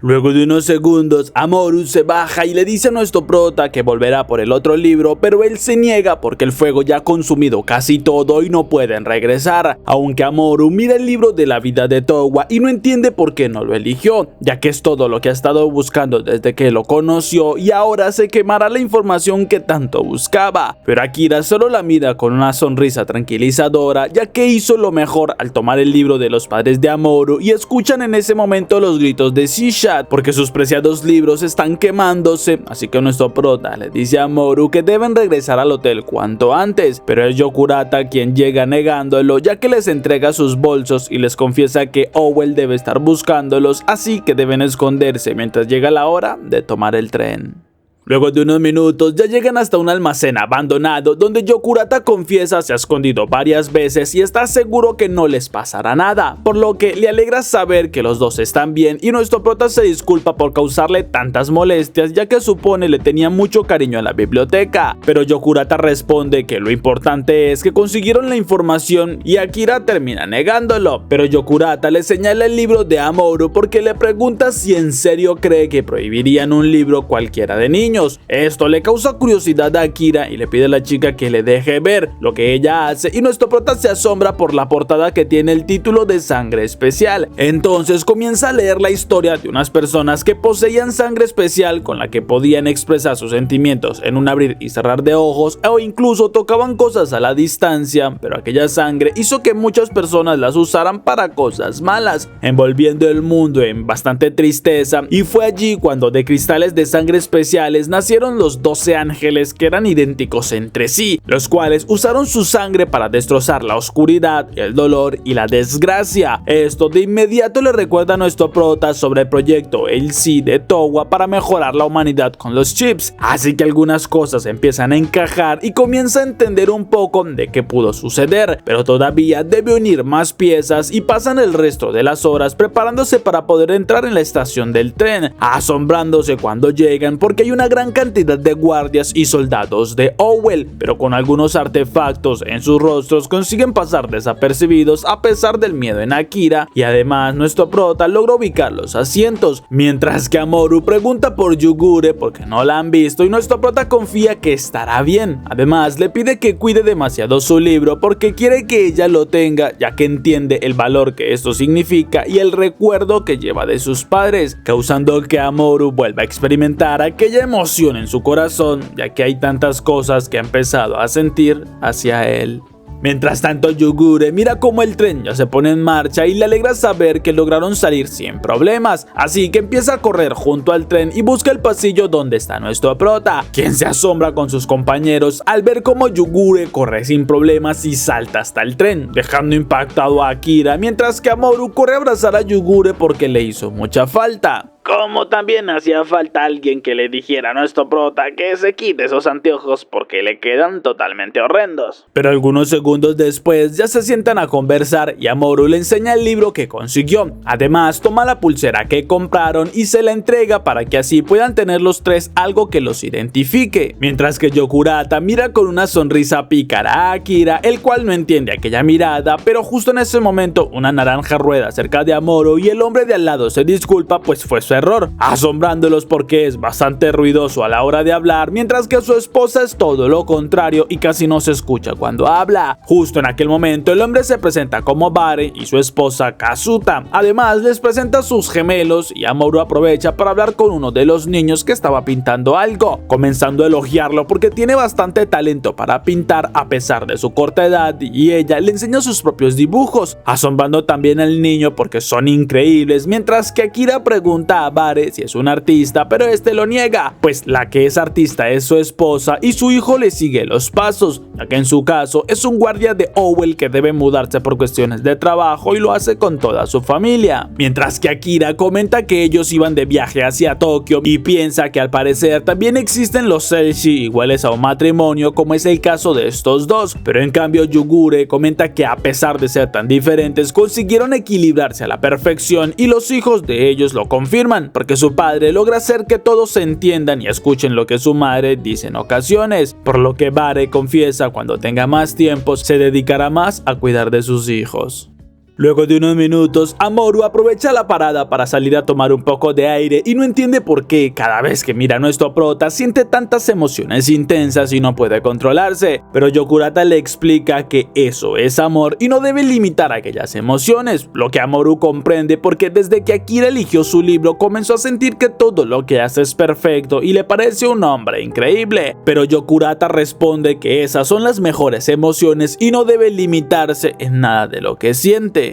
Luego de unos segundos, Amorú se baja y le dice a nuestro prota que volverá por el otro libro, pero él se niega porque el fuego ya ha consumido casi todo y no pueden regresar, aunque Amorú mira el libro de la vida de Towa y no entiende por qué no lo eligió, ya que es todo lo que ha estado buscando desde que lo conoció y ahora se quemará la información que tanto buscaba, pero Akira solo la mira con una sonrisa tranquilizadora, ya que hizo lo mejor al tomar el libro de los padres de Amorú y escuchan en ese momento los gritos de Shishat porque sus preciados libros están quemándose, así que nuestro prota le dice a Amorú que deben regresar al hotel cuanto antes, pero es Yokurata quien llega negándolo, ya que les entrega sus bolsos y les confiesa que Owell debe estar buscándolos, así que deben esconderse mientras llega la hora de tomar el tren. Luego de unos minutos ya llegan hasta un almacén abandonado donde Yokurata confiesa se ha escondido varias veces y está seguro que no les pasará nada, por lo que le alegra saber que los dos están bien y nuestro prota se disculpa por causarle tantas molestias ya que supone le tenía mucho cariño a la biblioteca, pero Yokurata responde que lo importante es que consiguieron la información y Akira termina negándolo, pero Yokurata le señala el libro de Amorú porque le pregunta si en serio cree que prohibirían un libro cualquiera de niños. Esto le causa curiosidad a Akira y le pide a la chica que le deje ver lo que ella hace y nuestro prota se asombra por la portada que tiene el título de Sangre Especial. Entonces comienza a leer la historia de unas personas que poseían sangre especial con la que podían expresar sus sentimientos en un abrir y cerrar de ojos o incluso tocaban cosas a la distancia, pero aquella sangre hizo que muchas personas las usaran para cosas malas, envolviendo el mundo en bastante tristeza, y fue allí cuando de cristales de sangre especiales nacieron los 12 ángeles que eran idénticos entre sí, los cuales usaron su sangre para destrozar la oscuridad, el dolor y la desgracia. Esto de inmediato le recuerda a nuestro prota sobre el proyecto Ilisi de Towa para mejorar la humanidad con los chips, así que algunas cosas empiezan a encajar y comienza a entender un poco de qué pudo suceder, pero todavía debe unir más piezas y pasan el resto de las horas preparándose para poder entrar en la estación del tren, asombrándose cuando llegan porque hay una gran cantidad de guardias y soldados de Owell, pero con algunos artefactos en sus rostros consiguen pasar desapercibidos a pesar del miedo en Akira, y además nuestro prota logra ubicar los asientos, mientras que Amoru pregunta por Yugure porque no la han visto y nuestro prota confía que estará bien. Además le pide que cuide demasiado su libro porque quiere que ella lo tenga, ya que entiende el valor que esto significa y el recuerdo que lleva de sus padres, causando que Amoru vuelva a experimentar aquella emoción en su corazón, ya que hay tantas cosas que ha empezado a sentir hacia él. Mientras tanto, Yugure mira cómo el tren ya se pone en marcha y le alegra saber que lograron salir sin problemas, así que empieza a correr junto al tren y busca el pasillo donde está nuestro prota, quien se asombra con sus compañeros al ver cómo Yugure corre sin problemas y salta hasta el tren, dejando impactado a Akira, mientras que Amoru corre a abrazar a Yugure porque le hizo mucha falta. Como también hacía falta alguien que le dijera a nuestro prota que se quite esos anteojos porque le quedan totalmente horrendos. Pero algunos segundos después ya se sientan a conversar y Amoru le enseña el libro que consiguió. Además toma la pulsera que compraron y se la entrega para que así puedan tener los tres algo que los identifique. Mientras que Yokurata mira con una sonrisa pícara a Akira, el cual no entiende aquella mirada, pero justo en ese momento una naranja rueda cerca de Amoru y el hombre de al lado se disculpa pues fue su error, asombrándolos porque es bastante ruidoso a la hora de hablar, mientras que su esposa es todo lo contrario y casi no se escucha cuando habla. Justo en aquel momento el hombre se presenta como Bare y su esposa Kazuta. Además les presenta a sus gemelos y Amoru aprovecha para hablar con uno de los niños que estaba pintando algo, comenzando a elogiarlo porque tiene bastante talento para pintar a pesar de su corta edad, y ella le enseña sus propios dibujos, asombrando también al niño porque son increíbles, mientras que Akira pregunta a Bare si es un artista, pero este lo niega, pues la que es artista es su esposa y su hijo le sigue los pasos, ya que en su caso es un guardia de Owell que debe mudarse por cuestiones de trabajo y lo hace con toda su familia. Mientras que Akira comenta que ellos iban de viaje hacia Tokio y piensa que al parecer también existen los Selshi iguales a un matrimonio como es el caso de estos dos, pero en cambio Yugure comenta que a pesar de ser tan diferentes consiguieron equilibrarse a la perfección y los hijos de ellos lo confirman, porque su padre logra hacer que todos se entiendan y escuchen lo que su madre dice en ocasiones, por lo que Bare confiesa cuando tenga más tiempo se dedicará más a cuidar de sus hijos. Luego de unos minutos, Amoru aprovecha la parada para salir a tomar un poco de aire y no entiende por qué cada vez que mira a nuestro prota siente tantas emociones intensas y no puede controlarse, pero Yokurata le explica que eso es amor y no debe limitar aquellas emociones, lo que Amoru comprende porque desde que Akira eligió su libro comenzó a sentir que todo lo que hace es perfecto y le parece un hombre increíble, pero Yokurata responde que esas son las mejores emociones y no debe limitarse en nada de lo que siente.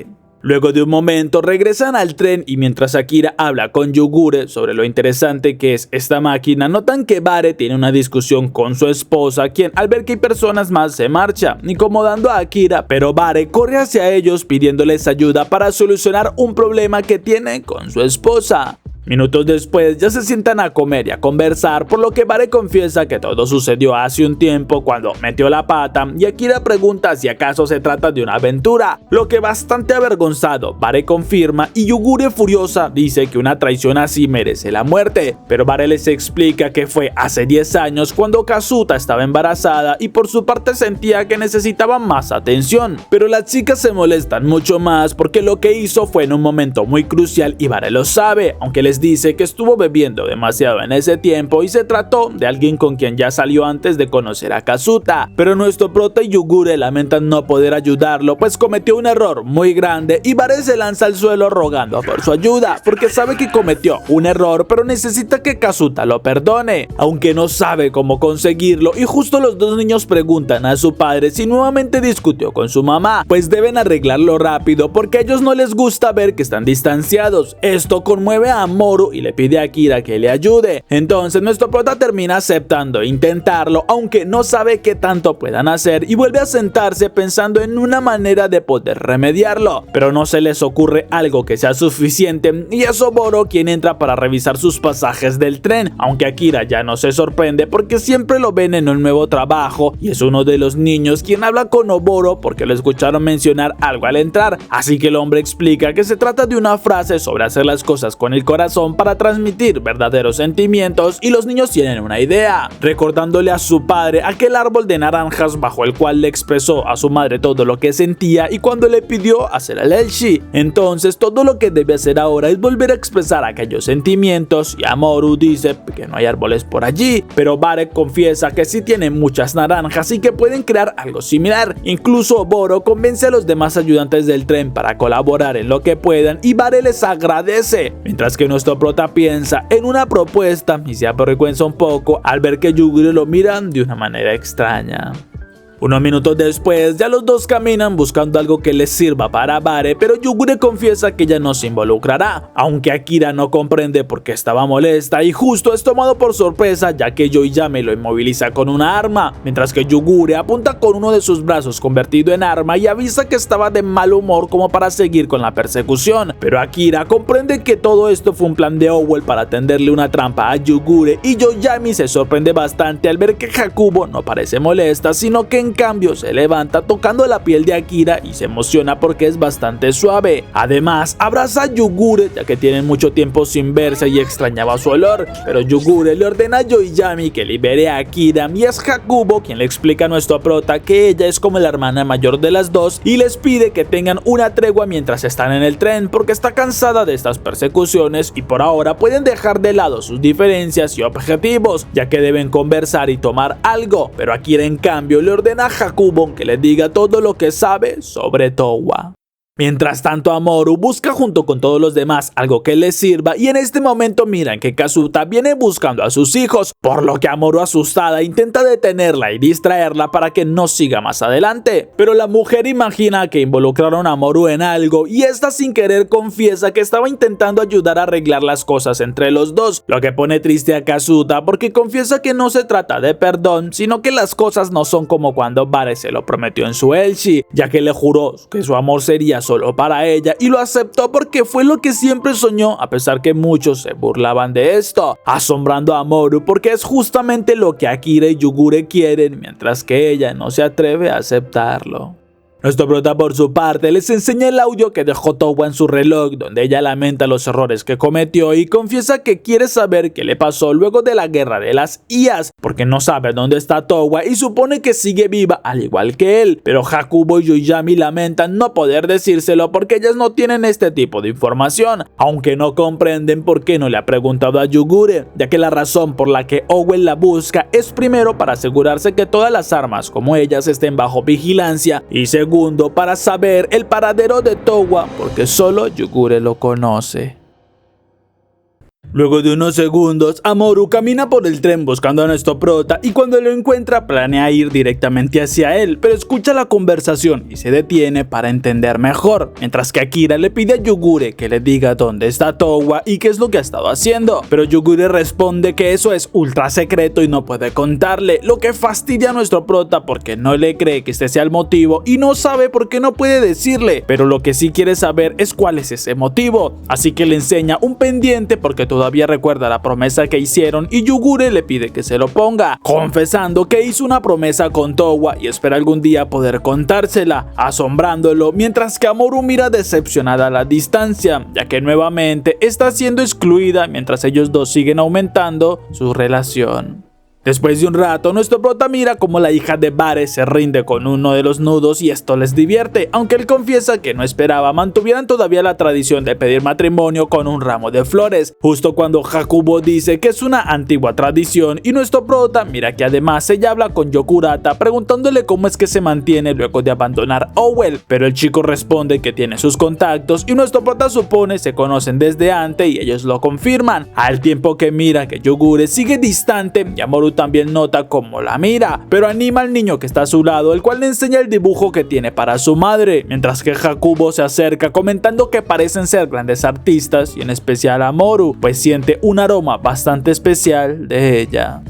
Luego de un momento regresan al tren y mientras Akira habla con Yugure sobre lo interesante que es esta máquina, notan que Bare tiene una discusión con su esposa, quien al ver que hay personas más se marcha, incomodando a Akira, pero Bare corre hacia ellos pidiéndoles ayuda para solucionar un problema que tiene con su esposa. Minutos después ya se sientan a comer y a conversar, por lo que Bare confiesa que todo sucedió hace un tiempo cuando metió la pata y Akira pregunta si acaso se trata de una aventura, lo que bastante avergonzado Bare confirma y Yugure furiosa dice que una traición así merece la muerte, pero Bare les explica que fue hace 10 años cuando Kazuta estaba embarazada y por su parte sentía que necesitaba más atención, pero las chicas se molestan mucho más porque lo que hizo fue en un momento muy crucial y Bare lo sabe, aunque les dice que estuvo bebiendo demasiado en ese tiempo y se trató de alguien con quien ya salió antes de conocer a Kazuta, pero nuestro prota y Yugure lamentan no poder ayudarlo pues cometió un error muy grande y Bare se lanza al suelo rogando por su ayuda porque sabe que cometió un error pero necesita que Kazuta lo perdone, aunque no sabe cómo conseguirlo, y justo los dos niños preguntan a su padre si nuevamente discutió con su mamá, pues deben arreglarlo rápido porque a ellos no les gusta ver que están distanciados. Esto conmueve a Amoru y le pide a Akira que le ayude. Entonces nuestro prota termina aceptando intentarlo, aunque no sabe qué tanto puedan hacer, y vuelve a sentarse pensando en una manera de poder remediarlo, pero no se les ocurre algo que sea suficiente y es Oboro quien entra para revisar sus pasajes del tren, aunque Akira ya no se sorprende porque siempre lo ven en un nuevo trabajo y es uno de los niños quien habla con Oboro porque lo escucharon mencionar algo al entrar, así que el hombre explica que se trata de una frase sobre hacer las cosas con el corazón razón para transmitir verdaderos sentimientos y los niños tienen una idea, recordándole a su padre aquel árbol de naranjas bajo el cual le expresó a su madre todo lo que sentía y cuando le pidió hacer el Elchi. Entonces todo lo que debe hacer ahora es volver a expresar aquellos sentimientos y Amorú dice que no hay árboles por allí, pero Barek confiesa que sí tienen muchas naranjas y que pueden crear algo similar. Incluso Boro convence a los demás ayudantes del tren para colaborar en lo que puedan y Barek les agradece, mientras que nuestro prota piensa en una propuesta y se avergüenza un poco al ver que Yugure lo miran de una manera extraña. Unos minutos después, ya los dos caminan buscando algo que les sirva para Bare, pero Yugure confiesa que ella no se involucrará, aunque Akira no comprende por qué estaba molesta y justo es tomado por sorpresa ya que Yoiyame lo inmoviliza con una arma, mientras que Yugure apunta con uno de sus brazos convertido en arma y avisa que estaba de mal humor como para seguir con la persecución, pero Akira comprende que todo esto fue un plan de Owell para tenderle una trampa a Yugure y Yoiyame se sorprende bastante al ver que Hakubo no parece molesta, sino que en cambio se levanta tocando la piel de Akira y se emociona porque es bastante suave. Además abraza a Yugure ya que tienen mucho tiempo sin verse y extrañaba su olor, pero Yugure le ordena a Yoiyame que libere a Akira y es Hakubo quien le explica a nuestro prota que ella es como la hermana mayor de las dos y les pide que tengan una tregua mientras están en el tren porque está cansada de estas persecuciones y por ahora pueden dejar de lado sus diferencias y objetivos ya que deben conversar y tomar algo, pero Akira en cambio le ordena a Hakubo que le diga todo lo que sabe sobre Towa. Mientras tanto Amorú busca junto con todos los demás algo que les sirva y en este momento miran que Kazuta viene buscando a sus hijos, por lo que Amorú asustada intenta detenerla y distraerla para que no siga más adelante, pero la mujer imagina que involucraron a Amorú en algo y esta sin querer confiesa que estaba intentando ayudar a arreglar las cosas entre los dos, lo que pone triste a Kazuta porque confiesa que no se trata de perdón, sino que las cosas no son como cuando Bare se lo prometió en su Elchi, ya que le juró que su amor sería solo para ella y lo aceptó porque fue lo que siempre soñó, a pesar que muchos se burlaban de esto, asombrando a Amorú porque es justamente lo que Akira y Yugure quieren, mientras que ella no se atreve a aceptarlo. Nuestro prota por su parte les enseña el audio que dejó Towa en su reloj donde ella lamenta los errores que cometió y confiesa que quiere saber qué le pasó luego de la guerra de las IAs porque no sabe dónde está Towa y supone que sigue viva al igual que él, pero Hakubo y Yoiyame lamentan no poder decírselo porque ellas no tienen este tipo de información, aunque no comprenden por qué no le ha preguntado a Yugure, ya que la razón por la que Owell la busca es primero para asegurarse que todas las armas como ellas estén bajo vigilancia y segundo para saber el paradero de Towa porque solo Yugure lo conoce. Luego de unos segundos, Amorú camina por el tren buscando a nuestro prota y cuando lo encuentra planea ir directamente hacia él, pero escucha la conversación y se detiene para entender mejor, mientras que Akira le pide a Yugure que le diga dónde está Towa y qué es lo que ha estado haciendo, pero Yugure responde que eso es ultra secreto y no puede contarle, lo que fastidia a nuestro prota porque no le cree que este sea el motivo y no sabe por qué no puede decirle, pero lo que sí quiere saber es cuál es ese motivo, así que le enseña un pendiente porque todavía recuerda la promesa que hicieron y Yugure le pide que se lo ponga, confesando que hizo una promesa con Towa y espera algún día poder contársela, asombrándolo, mientras que Amorú mira decepcionada a la distancia, ya que nuevamente está siendo excluida mientras ellos dos siguen aumentando su relación. Después de un rato, nuestro prota mira como la hija de Bare se rinde con uno de los nudos y esto les divierte, aunque él confiesa que no esperaba mantuvieran todavía la tradición de pedir matrimonio con un ramo de flores, justo cuando Hakubo dice que es una antigua tradición y nuestro prota mira que además ella habla con Yokurata preguntándole cómo es que se mantiene luego de abandonar Owell, pero el chico responde que tiene sus contactos y nuestro prota supone se conocen desde antes y ellos lo confirman, al tiempo que mira que Yugure sigue distante y Amorú también nota cómo la mira, pero anima al niño que está a su lado, el cual le enseña el dibujo que tiene para su madre, mientras que Hakubo se acerca comentando que parecen ser grandes artistas y en especial Amorú, pues siente un aroma bastante especial de ella.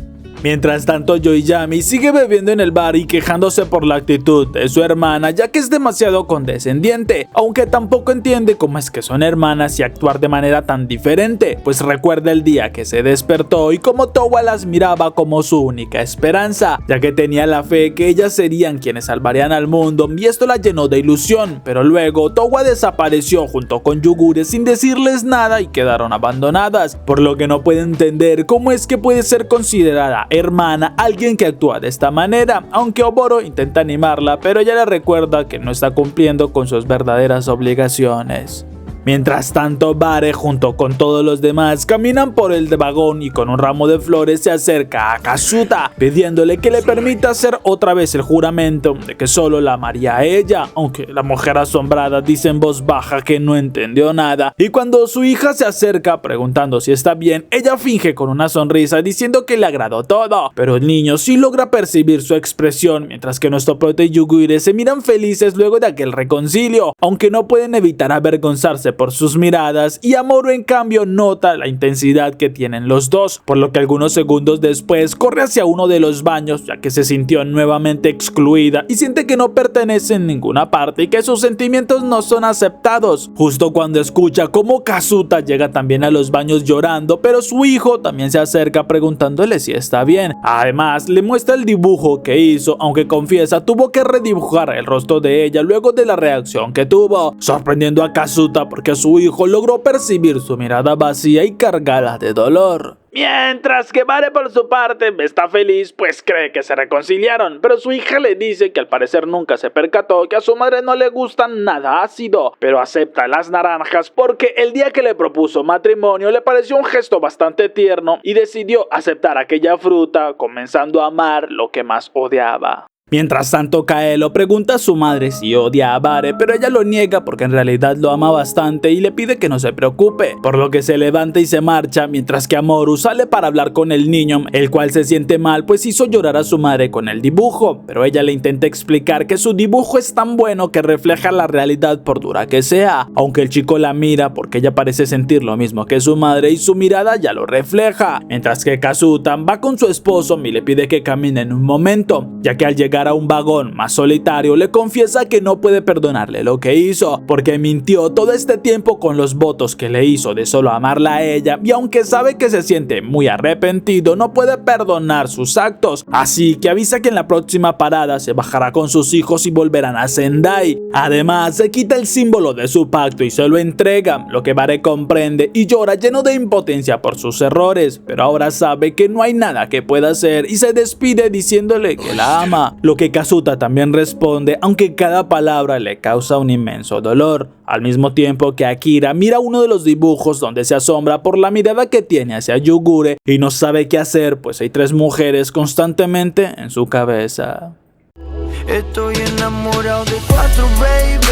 Mientras tanto, Yoiyami sigue bebiendo en el bar y quejándose por la actitud de su hermana, ya que es demasiado condescendiente, aunque tampoco entiende cómo es que son hermanas y actuar de manera tan diferente, pues recuerda el día que se despertó y cómo Towa las miraba como su única esperanza, ya que tenía la fe que ellas serían quienes salvarían al mundo, y esto la llenó de ilusión. Pero luego Towa desapareció junto con Yugure sin decirles nada y quedaron abandonadas, por lo que no puede entender cómo es que puede ser considerada hermana alguien que actúa de esta manera, aunque Oboro intenta animarla, pero ella le recuerda que no está cumpliendo con sus verdaderas obligaciones. Mientras tanto, Bare junto con todos los demás caminan por el vagón y con un ramo de flores se acerca a Kazuta pidiéndole que le permita hacer otra vez el juramento de que solo la amaría a ella, aunque la mujer asombrada dice en voz baja que no entendió nada, y cuando su hija se acerca preguntando si está bien, ella finge con una sonrisa diciendo que le agradó todo, pero el niño sí logra percibir su expresión, mientras que nuestro prota y Yugure se miran felices luego de aquel reconcilio, aunque no pueden evitar avergonzarse por sus miradas, y Amuro en cambio nota la intensidad que tienen los dos, por lo que algunos segundos después corre hacia uno de los baños, ya que se sintió nuevamente excluida y siente que no pertenece en ninguna parte y que sus sentimientos no son aceptados, justo cuando escucha cómo Kazuta llega también a los baños llorando, pero su hijo también se acerca preguntándole si está bien. Además le muestra el dibujo que hizo, aunque confiesa tuvo que redibujar el rostro de ella luego de la reacción que tuvo, sorprendiendo a Kazuta porque su hijo logró percibir su mirada vacía y cargada de dolor. Mientras que Bare por su parte está feliz, pues cree que se reconciliaron, pero su hija le dice que al parecer nunca se percató que a su madre no le gusta nada ácido, pero acepta las naranjas porque el día que le propuso matrimonio le pareció un gesto bastante tierno y decidió aceptar aquella fruta, comenzando a amar lo que más odiaba. Mientras tanto, Kaelo pregunta a su madre si odia a Bare, pero ella lo niega porque en realidad lo ama bastante y le pide que no se preocupe, por lo que se levanta y se marcha, mientras que Amuro sale para hablar con el niño, el cual se siente mal pues hizo llorar a su madre con el dibujo, pero ella le intenta explicar que su dibujo es tan bueno que refleja la realidad por dura que sea, aunque el chico la mira porque ella parece sentir lo mismo que su madre y su mirada ya lo refleja, mientras que Kazuta va con su esposo y le pide que caminen un momento, ya que al llegar a un vagón más solitario le confiesa que no puede perdonarle lo que hizo, porque mintió todo este tiempo con los votos que le hizo de solo amarla a ella, y aunque sabe que se siente muy arrepentido no puede perdonar sus actos, así que avisa que en la próxima parada se bajará con sus hijos y volverán a Sendai. Además se quita el símbolo de su pacto y se lo entrega, lo que Bare comprende y llora lleno de impotencia por sus errores, pero ahora sabe que no hay nada que pueda hacer y se despide diciéndole que la ama, lo que Kazuta también responde, aunque cada palabra le causa un inmenso dolor, al mismo tiempo que Akira mira uno de los dibujos donde se asombra por la mirada que tiene hacia Yugure y no sabe qué hacer, pues hay tres mujeres constantemente en su cabeza. Estoy enamorado de cuatro, baby.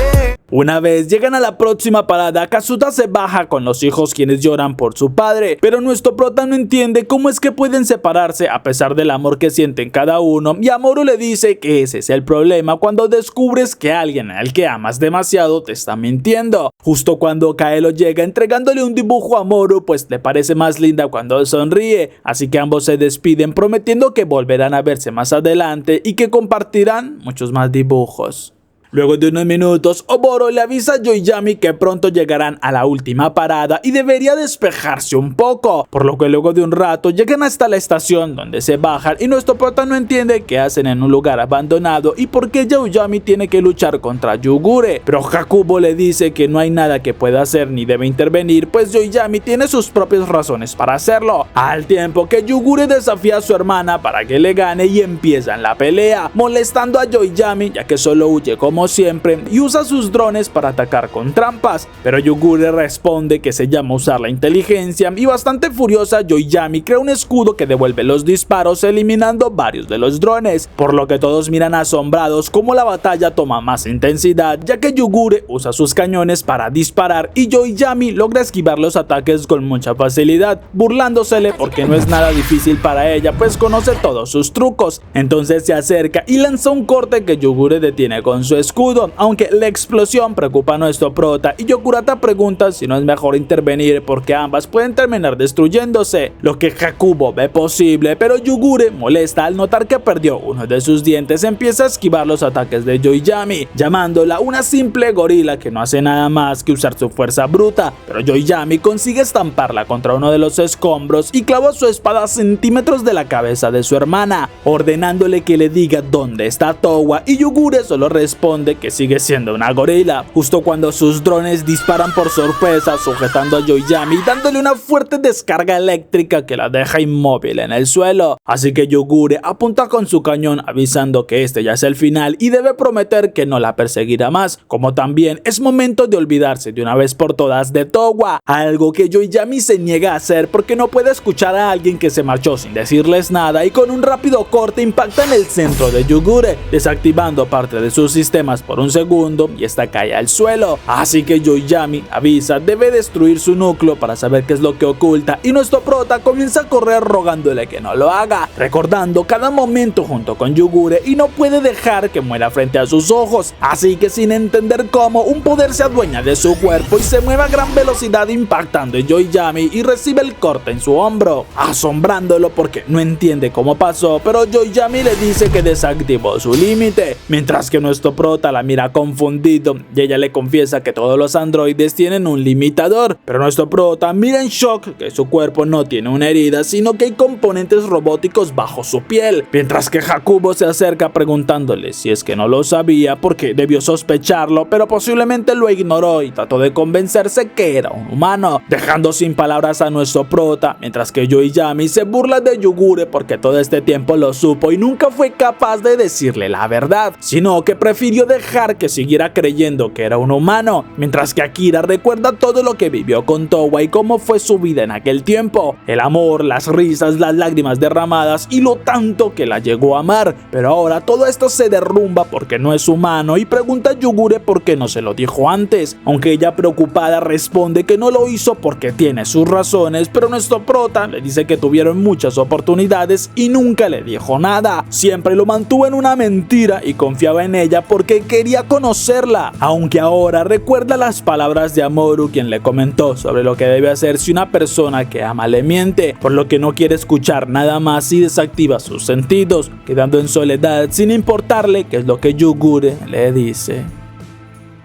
Una vez llegan a la próxima parada, Kazuta se baja con los hijos quienes lloran por su padre, pero nuestro prota no entiende cómo es que pueden separarse a pesar del amor que sienten cada uno, y Amuro le dice que ese es el problema cuando descubres que alguien al que amas demasiado te está mintiendo. Justo cuando Kaelo llega entregándole un dibujo a Amuro, pues le parece más linda cuando sonríe, así que ambos se despiden prometiendo que volverán a verse más adelante y que compartirán muchos más dibujos. Luego de unos minutos, Oboro le avisa a Yoiyami que pronto llegarán a la última parada y debería despejarse un poco, por lo que luego de un rato llegan hasta la estación donde se bajan y nuestro prota no entiende qué hacen en un lugar abandonado y por qué Yoiyami tiene que luchar contra Yugure, pero Hakubo le dice que no hay nada que pueda hacer ni debe intervenir, pues Yoiyami tiene sus propias razones para hacerlo, al tiempo que Yugure desafía a su hermana para que le gane y empiezan la pelea, molestando a Yoiyami ya que solo huye como siempre y usa sus drones para atacar con trampas, pero Yugure responde que se llama usar la inteligencia y bastante furiosa Yoiyami crea un escudo que devuelve los disparos eliminando varios de los drones, por lo que todos miran asombrados como la batalla toma más intensidad ya que Yugure usa sus cañones para disparar y Yoiyami logra esquivar los ataques con mucha facilidad, burlándosele porque no es nada difícil para ella pues conoce todos sus trucos. Entonces se acerca y lanza un corte que Yugure detiene con su escudo escudo, aunque la explosión preocupa a nuestro prota y Yokurata pregunta si no es mejor intervenir porque ambas pueden terminar destruyéndose, lo que Hakubo ve posible, pero Yugure, molesta al notar que perdió uno de sus dientes, empieza a esquivar los ataques de Yoiyami, llamándola una simple gorila que no hace nada más que usar su fuerza bruta, pero Yoiyami consigue estamparla contra uno de los escombros y clava su espada a centímetros de la cabeza de su hermana, ordenándole que le diga dónde está Towa, y Yugure solo responde que sigue siendo una gorila, justo cuando sus drones disparan por sorpresa sujetando a Yoiyami y dándole una fuerte descarga eléctrica que la deja inmóvil en el suelo, así que Yugure apunta con su cañón avisando que este ya es el final y debe prometer que no la perseguirá más, como también es momento de olvidarse de una vez por todas de Towa, algo que Yoiyami se niega a hacer porque no puede escuchar a alguien que se marchó sin decirles nada, y con un rápido corte impacta en el centro de Yugure, desactivando parte de sus sistemas por un segundo y esta cae al suelo, así que Yoiyami avisa debe destruir su núcleo para saber qué es lo que oculta, y nuestro prota comienza a correr rogándole que no lo haga, recordando cada momento junto con Yugure y no puede dejar que muera frente a sus ojos, así que sin entender cómo un poder se adueña de su cuerpo y se mueve a gran velocidad impactando en Yoiyami y recibe el corte en su hombro, asombrándolo porque no entiende cómo pasó, pero Yoiyami le dice que desactivó su límite, mientras que nuestro prota la mira confundido y ella le confiesa que todos los androides tienen un limitador, pero nuestro prota mira en shock que su cuerpo no tiene una herida, sino que hay componentes robóticos bajo su piel, mientras que Hakubo se acerca preguntándole si es que no lo sabía porque debió sospecharlo, pero posiblemente lo ignoró y trató de convencerse que era un humano, dejando sin palabras a nuestro prota, mientras que Yoiyami se burla de Yugure porque todo este tiempo lo supo y nunca fue capaz de decirle la verdad, sino que prefirió dejar que siguiera creyendo que era un humano, mientras que Akira recuerda todo lo que vivió con Towa y cómo fue su vida en aquel tiempo, el amor, las risas, las lágrimas derramadas y lo tanto que la llegó a amar, pero ahora todo esto se derrumba porque no es humano y pregunta a Yugure por qué no se lo dijo antes, aunque ella preocupada responde que no lo hizo porque tiene sus razones, pero nuestro prota le dice que tuvieron muchas oportunidades y nunca le dijo nada, siempre lo mantuvo en una mentira y confiaba en ella porque quería conocerla, aunque ahora recuerda las palabras de Amoru, quien le comentó sobre lo que debe hacer si una persona que ama le miente, por lo que no quiere escuchar nada más y desactiva sus sentidos, quedando en soledad sin importarle qué es lo que Yugure le dice.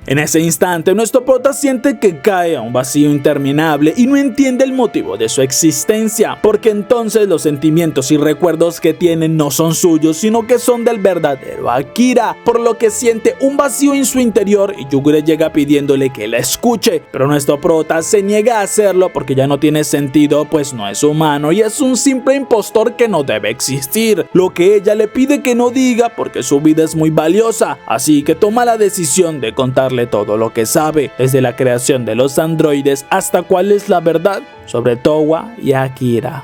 En ese instante, nuestro prota siente que cae a un vacío interminable y no entiende el motivo de su existencia, porque entonces los sentimientos y recuerdos que tiene no son suyos, sino que son del verdadero Akira, por lo que siente un vacío en su interior y Yugure llega pidiéndole que la escuche, pero nuestro prota se niega a hacerlo porque ya no tiene sentido, pues no es humano y es un simple impostor que no debe existir, lo que ella le pide que no diga porque su vida es muy valiosa, así que toma la decisión de contarle todo lo que sabe, desde la creación de los androides hasta cuál es la verdad sobre Towa y Akira.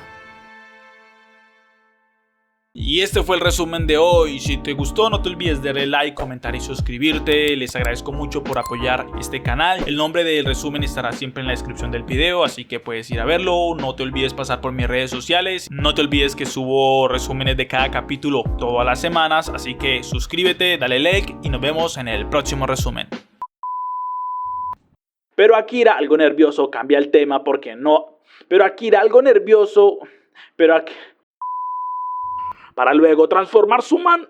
Y este fue el resumen de hoy. Si te gustó, no te olvides de darle like, comentar y suscribirte. Les agradezco mucho por apoyar este canal. El nombre del resumen estará siempre en la descripción del video, así que puedes ir a verlo. No te olvides pasar por mis redes sociales. No te olvides que subo resúmenes de cada capítulo todas las semanas, así que suscríbete, dale like y nos vemos en el próximo resumen. Pero Akira, algo nervioso, cambia el tema porque no... Pero Akira, algo nervioso... Para luego transformar su man...